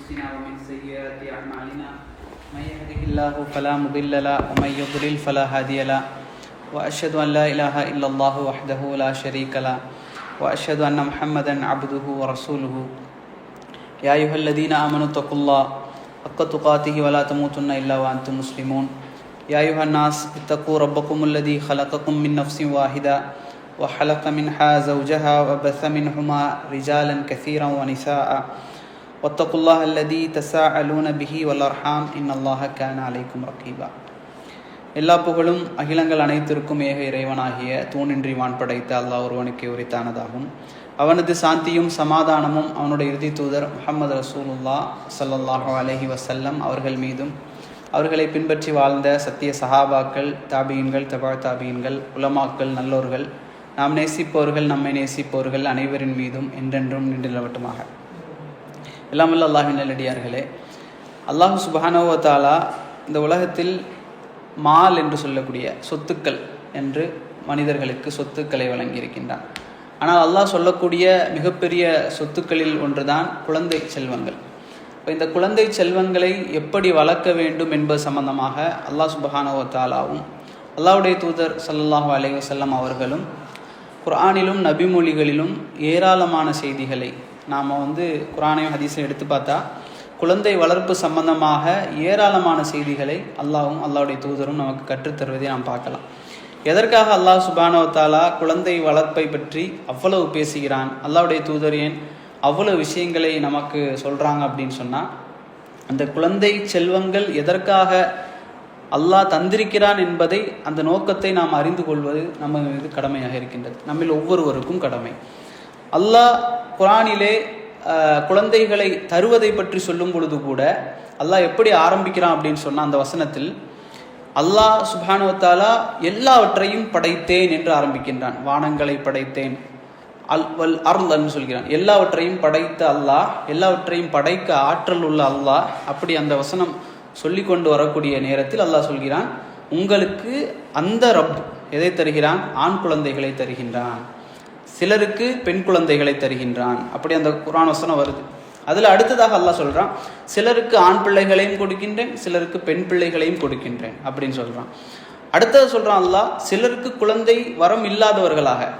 أنفسنا ومن سيئات أعمالنا من يهده الله فلا مضل له ومن يضلل فلا هادي له وأشهد أن لا إله إلا الله وحده لا شريك له وأشهد أن محمدا عبده ورسوله يا أيها الذين آمنوا اتقوا الله حق تقاته ولا تموتن إلا وأنتم مسلمون يا أيها الناس اتقوا ربكم الذي خلقكم من نفس واحدة وخلق منها زوجها وبث منهما رجالا كثيرا ونساء واتقوا الله الذي تساءلون به والأرحام إن الله كان عليكم رقيبا. எல்லா புகழும் அகிலங்கள் அனைத்திற்கும் ஏக இறைவனாகிய தூணின்றி வான் படைத்த அல்லாஹ் ஒருவனுக்கே உரித்தானதாகும். அவனது சாந்தியும் சமாதானமும் அவனுடைய இறுதி தூதர் முஹம்மது ரசூலுல்லாஹ் ஸல்லல்லாஹு அலைஹி வஸல்லம் அவர்கள் மீதும் அவர்களை பின்பற்றி வாழ்ந்த சத்திய சஹாபாக்கள், தாபீன்கள், தபா தாபீன்கள், உலமாக்கள், நல்லோர்கள், நாம் நேசிப்பவர்கள், நம்மை நேசிப்பவர்கள் அனைவரின் மீதும் என்றென்றும் நின்று நிலவட்டுமாக. எல்லாம் வல்ல அல்லாஹ்வின் நல்லடியார்களே, அல்லாஹ் சுப்ஹானஹு வ தஆலா இந்த உலகத்தில் மால் என்று சொல்லக்கூடிய சொத்துக்கள் என்று மனிதர்களுக்கு சொத்துக்களை வழங்கியிருக்கின்றான். ஆனால் அல்லாஹ் சொல்லக்கூடிய மிகப்பெரிய சொத்துக்களில் ஒன்றுதான் குழந்தை செல்வங்கள். இப்போ இந்த குழந்தை செல்வங்களை எப்படி வளர்க்க வேண்டும் என்பது சம்பந்தமாக அல்லாஹ் சுப்ஹானஹு வ தஆலாவும் அல்லாஹ்வுடைய தூதர் ஸல்லல்லாஹு அலைஹி வஸல்லம் அவர்களும் குர்ஆனிலும் நபிமொழிகளிலும் ஏராளமான செய்திகளை நாம் குர்ஆனையும் ஹதீஸையும் எடுத்து பார்த்தா குழந்தை வளர்ப்பு சம்பந்தமாக ஏராளமான செய்திகளை அல்லாஹ்வும் அல்லாஹ்வுடைய தூதரும் நமக்கு கற்றுத்தருவதை நாம் பார்க்கலாம். எதற்காக அல்லாஹ் சுப்ஹானஹு வ தஆலா குழந்தை வளர்ப்பை பற்றி அவ்வளவு பேசுகிறான், அல்லாஹ்வுடைய தூதர் ஏன் அவ்வளவு விஷயங்களை நமக்கு சொல்கிறாங்க அப்படின்னு சொன்னால், அந்த குழந்தை செல்வங்கள் எதற்காக அல்லாஹ் தந்திருக்கிறான் என்பதை, அந்த நோக்கத்தை நாம் அறிந்து கொள்வது நம்ம மீது கடமையாக இருக்கின்றது. நம்மில் ஒவ்வொருவருக்கும் கடமை. அல்லாஹ் குர்ஆனிலே குழந்தைகளை தருவதை பற்றி சொல்லும் பொழுது கூட அல்லாஹ் எப்படி ஆரம்பிக்கிறான் அப்படின்னு சொன்னால், அந்த வசனத்தில் அல்லாஹ் சுப்ஹானஹு வ தஆலா எல்லாவற்றையும் படைத்தேன் என்று ஆரம்பிக்கின்றான். வானங்களை படைத்தேன், அர்லன்னு சொல்கிறான். எல்லாவற்றையும் படைத்த அல்லாஹ், எல்லாவற்றையும் படைக்க ஆற்றல் உள்ள அல்லாஹ். அப்படி அந்த வசனம் சொல்லி கொண்டு வரக்கூடிய நேரத்தில் அல்லாஹ் சொல்கிறான், உங்களுக்கு அந்த ரப் எதை தருகிறான்? ஆண் குழந்தைகளை தருகின்றான், சிலருக்கு பெண் குழந்தைகளை தருகின்றான். அப்படி அந்த குர்ஆன் வசனம் வருது. அதில் அடுத்ததாக அல்லாஹ் சொல்கிறான், சிலருக்கு ஆண் பிள்ளைகளையும் கொடுக்கின்றேன், சிலருக்கு பெண் பிள்ளைகளையும் கொடுக்கின்றேன் அப்படின்னு சொல்கிறான். அடுத்தது சொல்கிறான் அல்லாஹ், சிலருக்கு குழந்தை வரம் இல்லாதவர்களாக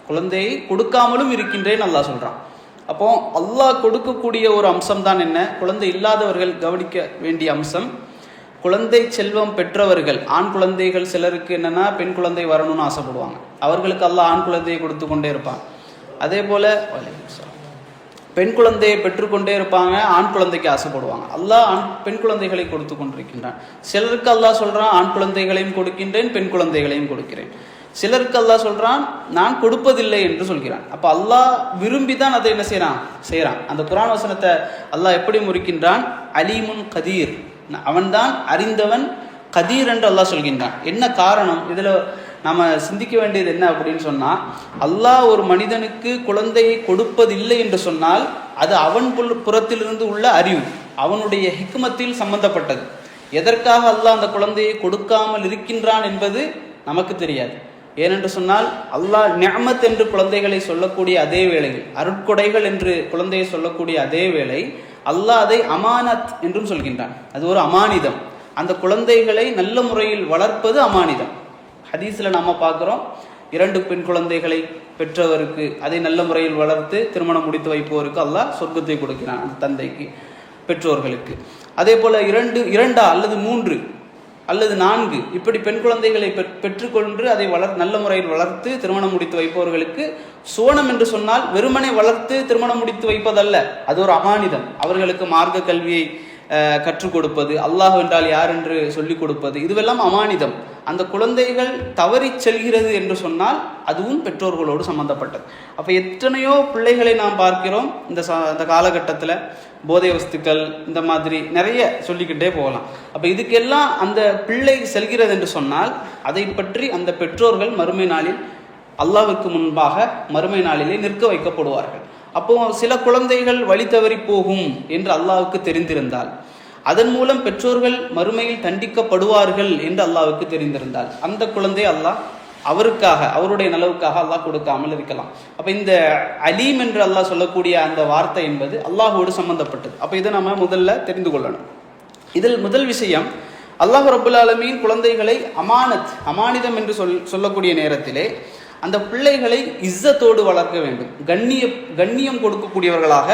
குழந்தையை கொடுக்காமலும் இருக்கின்றேன் அல்லாஹ் சொல்கிறான். அப்போ அல்லாஹ் கொடுக்கக்கூடிய ஒரு அம்சம் தான் என்ன? குழந்தை இல்லாதவர்கள் கவனிக்க வேண்டிய அம்சம். குழந்தை செல்வம் பெற்றவர்கள், ஆண் குழந்தைகள் சிலருக்கு என்னன்னா பெண் குழந்தை வரணும்னு ஆசைப்படுவாங்க, அவர்களுக்கு அல்லாஹ் ஆண் குழந்தையை கொடுத்து கொண்டே இருப்பான். அதே போல பெண் குழந்தையை பெற்றுக்கொண்டே இருப்பாங்க, ஆண் குழந்தைக்கு ஆசைப்படுவாங்க. அல்லாஹ் பெண் குழந்தைகளை கொடுத்து கொண்டிருக்கின்றான். சிலருக்கு அல்லாஹ் சொல்றான், ஆண் குழந்தைகளையும் கொடுக்கின்றேன், பெண் குழந்தைகளையும் கொடுக்கிறேன். சிலருக்கு அல்லாஹ் சொல்றான், நான் கொடுப்பதில்லை என்று சொல்கிறான். அப்ப அல்லாஹ் விரும்பி தான் அதை என்ன செய்யறான். அந்த குர்ஆன் வசனத்தை அல்லாஹ் எப்படி முறிக்கின்றான்? அலீமுன் கதீர், அவன்தான் அறிந்தவன், கதீர் என்று அல்லாஹ் சொல்கின்றான். என்ன காரணம்? இதுல நாம சிந்திக்க வேண்டியது என்ன அப்படின்னு சொன்னா, அல்லாஹ் ஒரு மனிதனுக்கு குழந்தையை கொடுப்பதில்லை என்று சொன்னால் அது அவன் புறத்திலிருந்து உள்ள அறிவு, அவனுடைய ஹிக்மத்தில் சம்பந்தப்பட்டது. எதற்காக அல்லாஹ் அந்த குழந்தையை கொடுக்காமல் இருக்கின்றான் என்பது நமக்கு தெரியாது. ஏனென்று சொன்னால், அல்லாஹ் நிஅமத் என்று குழந்தைகளை சொல்லக்கூடிய அதே வேளையில், அருட்கொடைகள் என்று குழந்தையை சொல்லக்கூடிய அதே வேளை, அல்லாஹ் அதை அமானத் என்றும் சொல்கின்றான். அது ஒரு அமானிதம். அந்த குழந்தைகளை நல்ல முறையில் வளர்ப்பது அமானிதம். ஹதீஸில் நாம் பார்க்குறோம், 2 பெண் குழந்தைகளை பெற்றவருக்கு அதை நல்ல முறையில் வளர்த்து திருமணம் முடித்து வைப்பவருக்கு அல்லாஹ் சொர்க்கத்தை கொடுக்கிறான், அந்த தந்தைக்கு, பெற்றோர்களுக்கு. அதே போல 2 அல்லது 3 அல்லது 4 இப்படி பெண் குழந்தைகளை பெற்றுக்கொண்டு அதை நல்ல முறையில் வளர்த்து திருமணம் முடித்து வைப்பவர்களுக்கு சுவனம் என்று சொன்னால் வெறுமனை வளர்த்து திருமணம் முடித்து வைப்பதல்ல, அது ஒரு அமானிதம். அவர்களுக்கு மார்க்க கல்வியை கற்றுக் கொடுப்பது, அல்லாஹ் என்றால் யார் என்று சொல்லிக் கொடுப்பது, இதுவெல்லாம் அமானிதம். அந்த குழந்தைகள் தவறி செல்கிறது என்று சொன்னால் அதுவும் பெற்றோர்களோடு சம்பந்தப்பட்டது. அப்போ எத்தனையோ பிள்ளைகளை நாம் பார்க்கிறோம் இந்த காலகட்டத்தில், போதை வஸ்துக்கள் இந்த மாதிரி நிறைய சொல்லிக்கிட்டே போகலாம். அப்போ இதுக்கெல்லாம் அந்த பிள்ளை செல்கிறது என்று சொன்னால் அதை பற்றி அந்த பெற்றோர்கள் மறுமை நாளில் அல்லாஹ்வுக்கு முன்பாக மறுமை நாளிலே நிற்க வைக்கப்படுவார்கள். அப்போ சில குழந்தைகள் வழி தவறி போகும் என்று அல்லாஹ்வுக்கு தெரிந்திருந்தால், அதன் மூலம் பெற்றோர்கள் மறுமையில் தண்டிக்கப்படுவார்கள் என்று அல்லாஹ்வுக்கு தெரிந்திருந்தால், அந்த குழந்தை அல்லாஹ் அவருக்காக, அவருடைய நலவுக்காக அல்லாஹ் கொடுக்காமல் இருக்கலாம். அப்போ இந்த அலீம் என்று அல்லாஹ் சொல்லக்கூடிய அந்த வார்த்தை என்பது அல்லாஹோடு சம்பந்தப்பட்டது. அப்போ இதை நம்ம முதல்ல தெரிந்து கொள்ளணும். இதில் முதல் விஷயம், அல்லாஹ் ரப்புல் ஆலமீன் குழந்தைகளை அமானிதம் என்று சொல்லக்கூடிய நேரத்திலே அந்த பிள்ளைகளை இஸ்ஸத்தோடு வளர்க்க வேண்டும். கண்ணியம் கொடுக்கக்கூடியவர்களாக,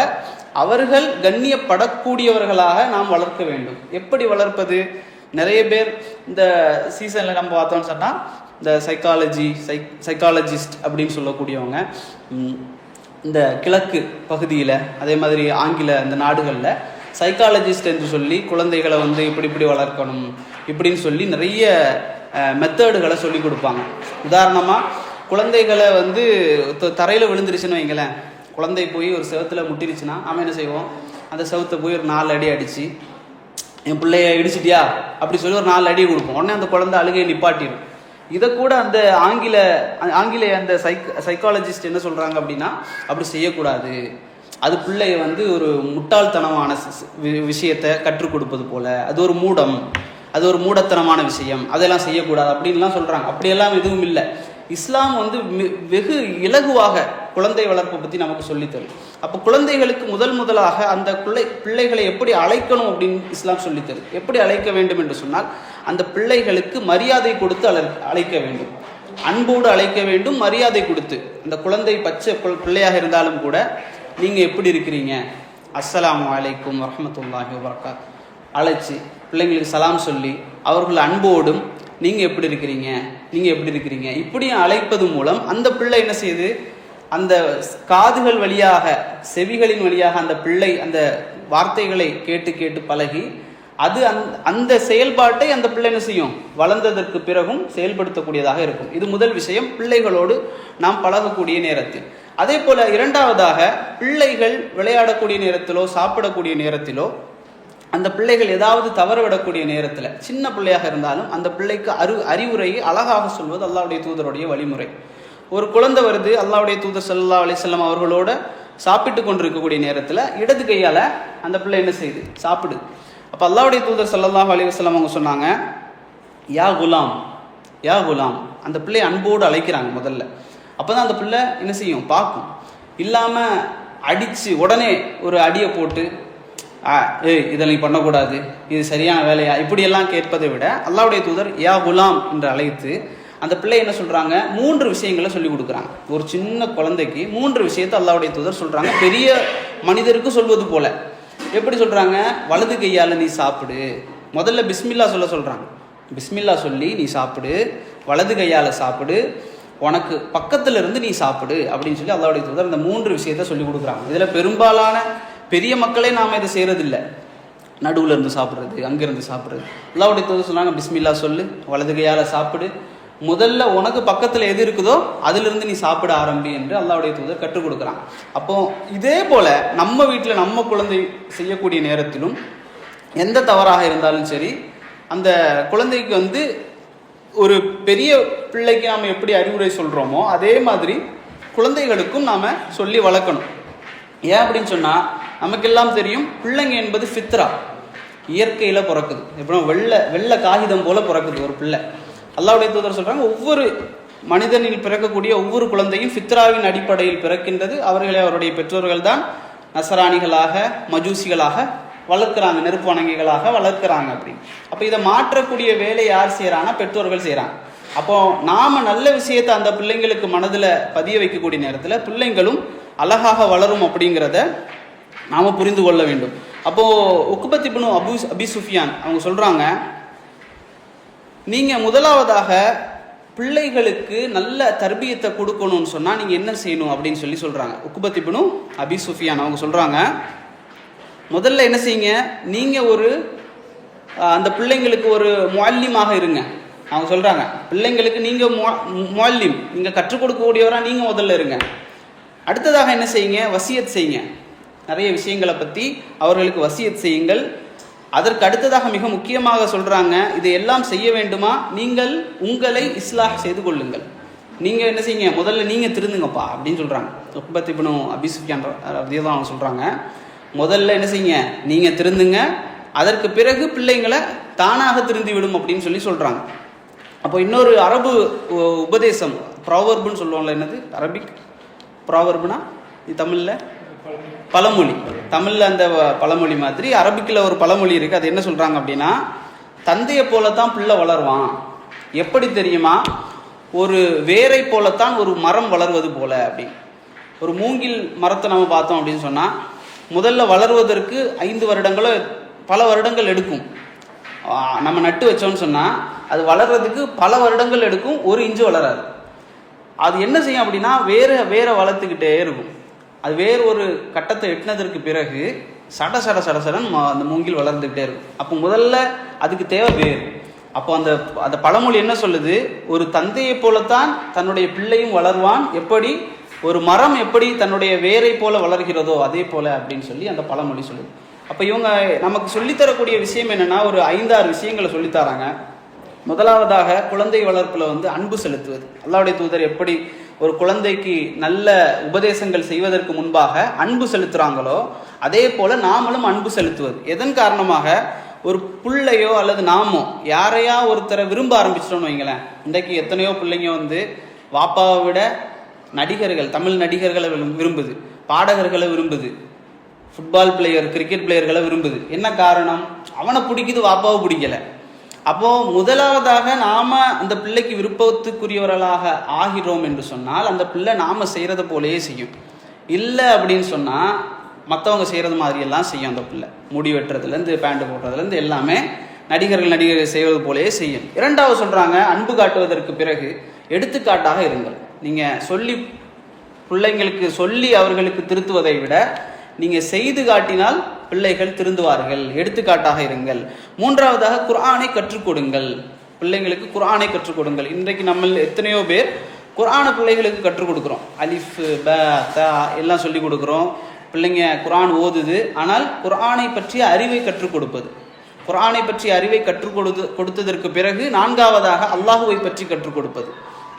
அவர்கள் கண்ணியப்படக்கூடியவர்களாக நாம் வளர்க்க வேண்டும். எப்படி வளர்ப்பது? நிறைய பேர் இந்த சீசனில் நம்ம பார்த்தோம்னு சொன்னால், இந்த சைக்காலஜிஸ்ட் அப்படின்னு சொல்லக்கூடியவங்க இந்த கிழக்கு பகுதியில், அதே மாதிரி ஆங்கில இந்த நாடுகளில் சைக்காலஜிஸ்ட் என்று சொல்லி குழந்தைகளை இப்படி வளர்க்கணும் இப்படின்னு சொல்லி நிறைய மெத்தடுகளை சொல்லி கொடுப்பாங்க. உதாரணமாக, குழந்தைகளை தரையில் விழுந்துருச்சுன்னு வைங்களேன், குழந்தை போய் ஒரு செவத்தில் முட்டிருச்சுன்னா நம்ம என்ன செய்வோம்? அந்த செவத்தை போய் ஒரு 4 அடி அடித்து, என் பிள்ளைய இடிச்சிட்டியா அப்படி சொல்லி ஒரு 4 அடி கொடுப்போம். உடனே அந்த குழந்தை அழுகையை நிப்பாட்டிடும். இதை கூட அந்த ஆங்கில அந்த சைக்காலஜிஸ்ட் என்ன சொல்கிறாங்க அப்படின்னா, அப்படி செய்யக்கூடாது, அது பிள்ளைய ஒரு முட்டாள்தனமான விஷயத்தை கற்றுக் கொடுப்பது போல, அது ஒரு மூடம், அது ஒரு மூடத்தனமான விஷயம், அதெல்லாம் செய்யக்கூடாது அப்படின்லாம் சொல்கிறாங்க. அப்படியெல்லாம் எதுவும் இல்லை. இஸ்லாம் வெகு இலகுவாக குழந்தை வளர்ப்பை பற்றி நமக்கு சொல்லித்தரும். அப்போ குழந்தைகளுக்கு முதலாக அந்த பிள்ளைகளை எப்படி அழைக்கணும் அப்படின்னு இஸ்லாம் சொல்லித்தரும். எப்படி அழைக்க வேண்டும் என்று சொன்னால், அந்த பிள்ளைகளுக்கு மரியாதை கொடுத்து அழைக்க வேண்டும், அன்போடு அழைக்க வேண்டும், மரியாதை கொடுத்து. அந்த குழந்தை பச்சை பிள்ளையாக இருந்தாலும் கூட, நீங்கள் எப்படி இருக்கிறீங்க, அஸ்ஸலாமு அலைக்கும் வரஹ்மத்துல்லாஹி வபரகாத் அழைச்சி பிள்ளைங்களுக்கு சலாம் சொல்லி, அவர்கள் அன்போடும் நீங்கள் எப்படி இருக்கிறீங்க இப்படியும் அழைப்பது மூலம் அந்த பிள்ளை என்ன செய்யுது? அந்த காதுகள் வழியாக, செவிகளின் வழியாக அந்த பிள்ளை அந்த வார்த்தைகளை கேட்டு பழகி, அது அந்த செயல்பாட்டை அந்த பிள்ளை என்ன செய்யும்? வளர்ந்ததற்கு பிறகும் செயல்படுத்தக்கூடியதாக இருக்கும். இது முதல் விஷயம், பிள்ளைகளோடு நாம் பழகக்கூடிய நேரத்தில். அதே போல இரண்டாவதாக, பிள்ளைகள் விளையாடக்கூடிய நேரத்திலோ சாப்பிடக்கூடிய நேரத்திலோ, அந்த பிள்ளைகள் ஏதாவது தவறவிடக்கூடிய நேரத்தில், சின்ன பிள்ளையாக இருந்தாலும் அந்த பிள்ளைக்கு அறிவுரையை அழகாக சொல்வது அல்லாஹ்வுடைய தூதருடைய வழிமுறை. ஒரு குழந்தை வருது, அல்லாஹ்வுடைய தூதர் ஸல்லல்லாஹு அலைஹி வஸல்லம் அவர்களோட சாப்பிட்டு கொண்டிருக்கக்கூடிய நேரத்தில் இடது கையால் அந்த பிள்ளை என்ன செய்யுது? சாப்பிடு. அப்போ அல்லாஹ்வுடைய தூதர் ஸல்லல்லாஹு அலைஹி வஸல்லம் அவங்க சொன்னாங்க, யா குலாம், அந்த பிள்ளை அன்போடு அழைக்கிறாங்க முதல்ல. அப்போ தான் அந்த பிள்ளை என்ன செய்யும்? பார்க்கும். இல்லாமல் அடித்து உடனே ஒரு அடியை போட்டு, இதை நீ பண்ணக்கூடாது, இது சரியான வேலையா, இப்படியெல்லாம் கேட்பதை விட அல்லாஹ்வுடைய தூதர் யா குலாம் என்று அழைத்து அந்த பிள்ளை என்ன சொல்கிறாங்க? 3 விஷயங்களை சொல்லி கொடுக்குறாங்க. ஒரு சின்ன குழந்தைக்கு 3 விஷயத்தை அல்லாஹ்வுடைய தூதர் சொல்கிறாங்க, பெரிய மனிதருக்கு சொல்வது போல. எப்படி சொல்கிறாங்க? வலது கையால் நீ சாப்பிடு. முதல்ல பிஸ்மில்லா சொல்கிறாங்க. பிஸ்மில்லா சொல்லி நீ சாப்பிடு, வலது கையால் சாப்பிடு, உனக்கு பக்கத்தில் இருந்து நீ சாப்பிடு அப்படின்னு சொல்லி அல்லாஹ்வுடைய தூதர் இந்த 3 விஷயத்தை சொல்லி கொடுக்குறாங்க. இதில் பெரும்பாலான பெரிய மக்களே நாம் இதை செய்கிறதில்லை. நடுவில் இருந்து சாப்பிட்றது, அங்கேருந்து சாப்பிட்றது. அல்லாஹ்வுடைய தூதர் சொன்னாங்க, பிஸ்மில்லா சொல்லு, வலது கையால் சாப்பிடு, முதல்ல உனக்கு பக்கத்தில் எது இருக்குதோ அதிலிருந்து நீ சாப்பிட ஆரம்பி என்று அல்லாஹ்வுடைய தூதர் கற்றுக் கொடுக்குறாங்க. அப்போ இதே போல நம்ம வீட்டில் நம்ம குழந்தை செய்யக்கூடிய நேரத்திலும் எந்த தவறாக இருந்தாலும் சரி, அந்த குழந்தைக்கு ஒரு பெரிய பிள்ளைக்கு நாம் எப்படி அறிவுரை சொல்கிறோமோ அதே மாதிரி குழந்தைகளுக்கும் நாம் சொல்லி வளர்க்கணும். ஏன் அப்படின்னு சொன்னால், நமக்கெல்லாம் தெரியும், பிள்ளைங்க என்பது ஃபித்ரா, இயற்கையில் பிறக்குது. எப்படின்னா வெள்ளை காகிதம் போல பிறக்குது ஒரு பிள்ளை. அல்லாஹ்வுடைய தூதர் சொல்கிறாங்க, ஒவ்வொரு மனிதனில் பிறக்கக்கூடிய ஒவ்வொரு குழந்தையும் ஃபித்ராவின் அடிப்படையில் பிறக்கின்றது. அவர்களை அவருடைய பெற்றோர்கள் தான் நசராணிகளாக, மஜூசிகளாக வளர்க்குறாங்க, நெருப்பு வணங்கிகளாக வளர்க்குறாங்க. அப்போ இதை மாற்றக்கூடிய வேலை யார் செய்கிறாங்கன்னா? பெற்றோர்கள் செய்கிறாங்க. அப்போ நாம் நல்ல விஷயத்தை அந்த பிள்ளைங்களுக்கு மனதில் பதிய வைக்கக்கூடிய நேரத்தில் பிள்ளைங்களும் அழகாக வளரும் அப்படிங்கிறத நாம் புரிந்து கொள்ள வேண்டும். அப்போது உக்பத் இப்னு அபி சுஃபியான் அவங்க சொல்கிறாங்க, நீங்கள் முதலாவதாக பிள்ளைகளுக்கு நல்ல தர்பியத்தை கொடுக்கணும்னு சொன்னால் நீங்கள் என்ன செய்யணும் அப்படின்னு சொல்கிறாங்க. உக்பத் இப்னு அபி சுஃபியான் அவங்க சொல்கிறாங்க, முதல்ல என்ன செய்யுங்க, நீங்கள் அந்த பிள்ளைங்களுக்கு ஒரு முஅல்லிமாக இருங்க. அவங்க சொல்கிறாங்க, பிள்ளைங்களுக்கு நீங்கள் முஅல்லிம், நீங்கள் கற்றுக் கொடுக்கக்கூடியவராக நீங்கள் முதல்ல இருங்க. அடுத்ததாக என்ன செய்யுங்க? வசியத் செய்யுங்க. நிறைய விஷயங்களை பற்றி அவர்களுக்கு வசியத் செய்யுங்கள். அதற்கு அடுத்ததாக மிக முக்கியமாக சொல்கிறாங்க, இது எல்லாம் செய்ய வேண்டுமா, நீங்கள் உங்களை இஸ்லாஹ் செய்து கொள்ளுங்கள். நீங்கள் என்ன செய்யுங்க? முதல்ல நீங்கள் திருந்துங்கப்பா அப்படின்னு சொல்கிறாங்க. உக்பத் இப்னு அபி சுஃபியான் ரலியல்லாஹு அன்ஹு சொல்கிறாங்க, முதல்ல என்ன செய்யுங்க? நீங்கள் திருந்துங்க, அதற்கு பிறகு பிள்ளைங்களை தானாக திருந்தி விடும் அப்படின்னு சொல்கிறாங்க. அப்போ இன்னொரு அரபு உபதேசம் ப்ராவர்புன்னு சொல்லுவாங்கள்ல, என்னது அரபிக் ப்ராவர்புனா தமிழில் பழமொழி. தமிழில் அந்த பழமொழி மாதிரி அரபிக்கில் ஒரு பழமொழி இருக்குது. அது என்ன சொல்கிறாங்க அப்படின்னா, தந்தையை போலத்தான் பிள்ளை வளருவான். எப்படி தெரியுமா? ஒரு வேரை போலத்தான் ஒரு மரம் வளர்வது போல. அப்படி ஒரு மூங்கில் மரத்தை நம்ம பார்த்தோம் அப்படின்னு சொன்னால், முதல்ல வளர்வதற்கு 5 வருடங்களோ பல வருடங்கள் எடுக்கும். நம்ம நட்டு வச்சோம்னு சொன்னால் அது வளர்றதுக்கு பல வருடங்கள் எடுக்கும், 1 இன்ச்சு வளராது. அது என்ன செய்யும் அப்படின்னா, வேற வளர்த்துக்கிட்டே இருக்கும். அது வேறு ஒரு கட்டத்தை எட்டினதற்கு பிறகு சடன் அந்த மூங்கில் வளர்ந்துக்கிட்டே இருக்கும். அப்போ முதல்ல அதுக்கு தேவை வேறு. அப்போ அந்த பழமொழி என்ன சொல்லுது? ஒரு தந்தையை போலத்தான் தன்னுடைய பிள்ளையும் வளர்வான். எப்படி ஒரு மரம் எப்படி தன்னுடைய வேரை போல வளர்கிறதோ அதே போல அப்படின்னு சொல்லி அந்த பழமொழி சொல்லுது. அப்போ இவங்க நமக்கு சொல்லித்தரக்கூடிய விஷயம் என்னன்னா, ஒரு 5-6 விஷயங்களை சொல்லித்தராங்க. முதலாவதாக குழந்தை வளர்ப்பில் அன்பு செலுத்துவது. அல்லாஹ்வுடைய தூதர் எப்படி ஒரு குழந்தைக்கு நல்ல உபதேசங்கள் செய்வதற்கு முன்பாக அன்பு செலுத்துறாங்களோ அதே போல நாமளும் அன்பு செலுத்துவது. எதன் காரணமாக? ஒரு பிள்ளையோ அல்லது நாமோ யாரையா ஒருத்தரை விரும்ப ஆரம்பிச்சிட்டோம்னு வைங்களேன். இன்றைக்கு எத்தனையோ பிள்ளைங்க வாப்பாவை விட நடிகர்கள், தமிழ் நடிகர்களை விரும்புது, பாடகர்களை விரும்புது, ஃபுட்பால் பிளேயர், கிரிக்கெட் பிளேயர்களை விரும்புது. என்ன காரணம்? அவனை பிடிக்குது, வாப்பாவை பிடிக்கலை. அப்போ முதலாவதாக நாம அந்த பிள்ளைக்கு விருப்பத்துக்குரியவர்களாக ஆகிறோம் என்று சொன்னால் அந்த பிள்ளை நாம செய்யறத போலேயே செய்யும். இல்லை அப்படின்னு சொன்னா மற்றவங்க செய்யறது மாதிரி எல்லாம் செய்யும். அந்த பிள்ளை முடி வெட்டுறதுலேருந்து பேண்ட் போடுறதுலேருந்து எல்லாமே நடிகர்கள் செய்வது போலேயே செய்யும். இரண்டாவது சொல்றாங்க, அன்பு காட்டுவதற்கு பிறகு எடுத்துக்காட்டாக இருங்கள். நீங்க பிள்ளைங்களுக்கு சொல்லி அவர்களுக்கு திருத்துவதை விட நீங்க செய்து காட்டினால் பிள்ளைகள் திருந்துவார்கள். எடுத்துக்காட்டாக இருங்கள். மூன்றாவதாக குர்ஆனை கற்றுக் கொடுங்கள். பிள்ளைங்களுக்கு குர்ஆனை கற்றுக் கொடுங்கள். இன்றைக்கு நம்ம எத்தனையோ பேர் குர்ஆனை பிள்ளைகளுக்கு கற்றுக் கொடுக்குறோம். அலிஃப் ப த எல்லாம் சொல்லி கொடுக்குறோம். பிள்ளைங்க குர்ஆன் ஓதுது. ஆனால் குர்ஆனை பற்றிய அறிவை கற்றுக் கொடுப்பது, குர்ஆனை பற்றிய அறிவை கற்றுக் கொடுத்ததற்கு பிறகு நான்காவதாக அல்லாஹுவை பற்றி கற்றுக் கொடுப்பது.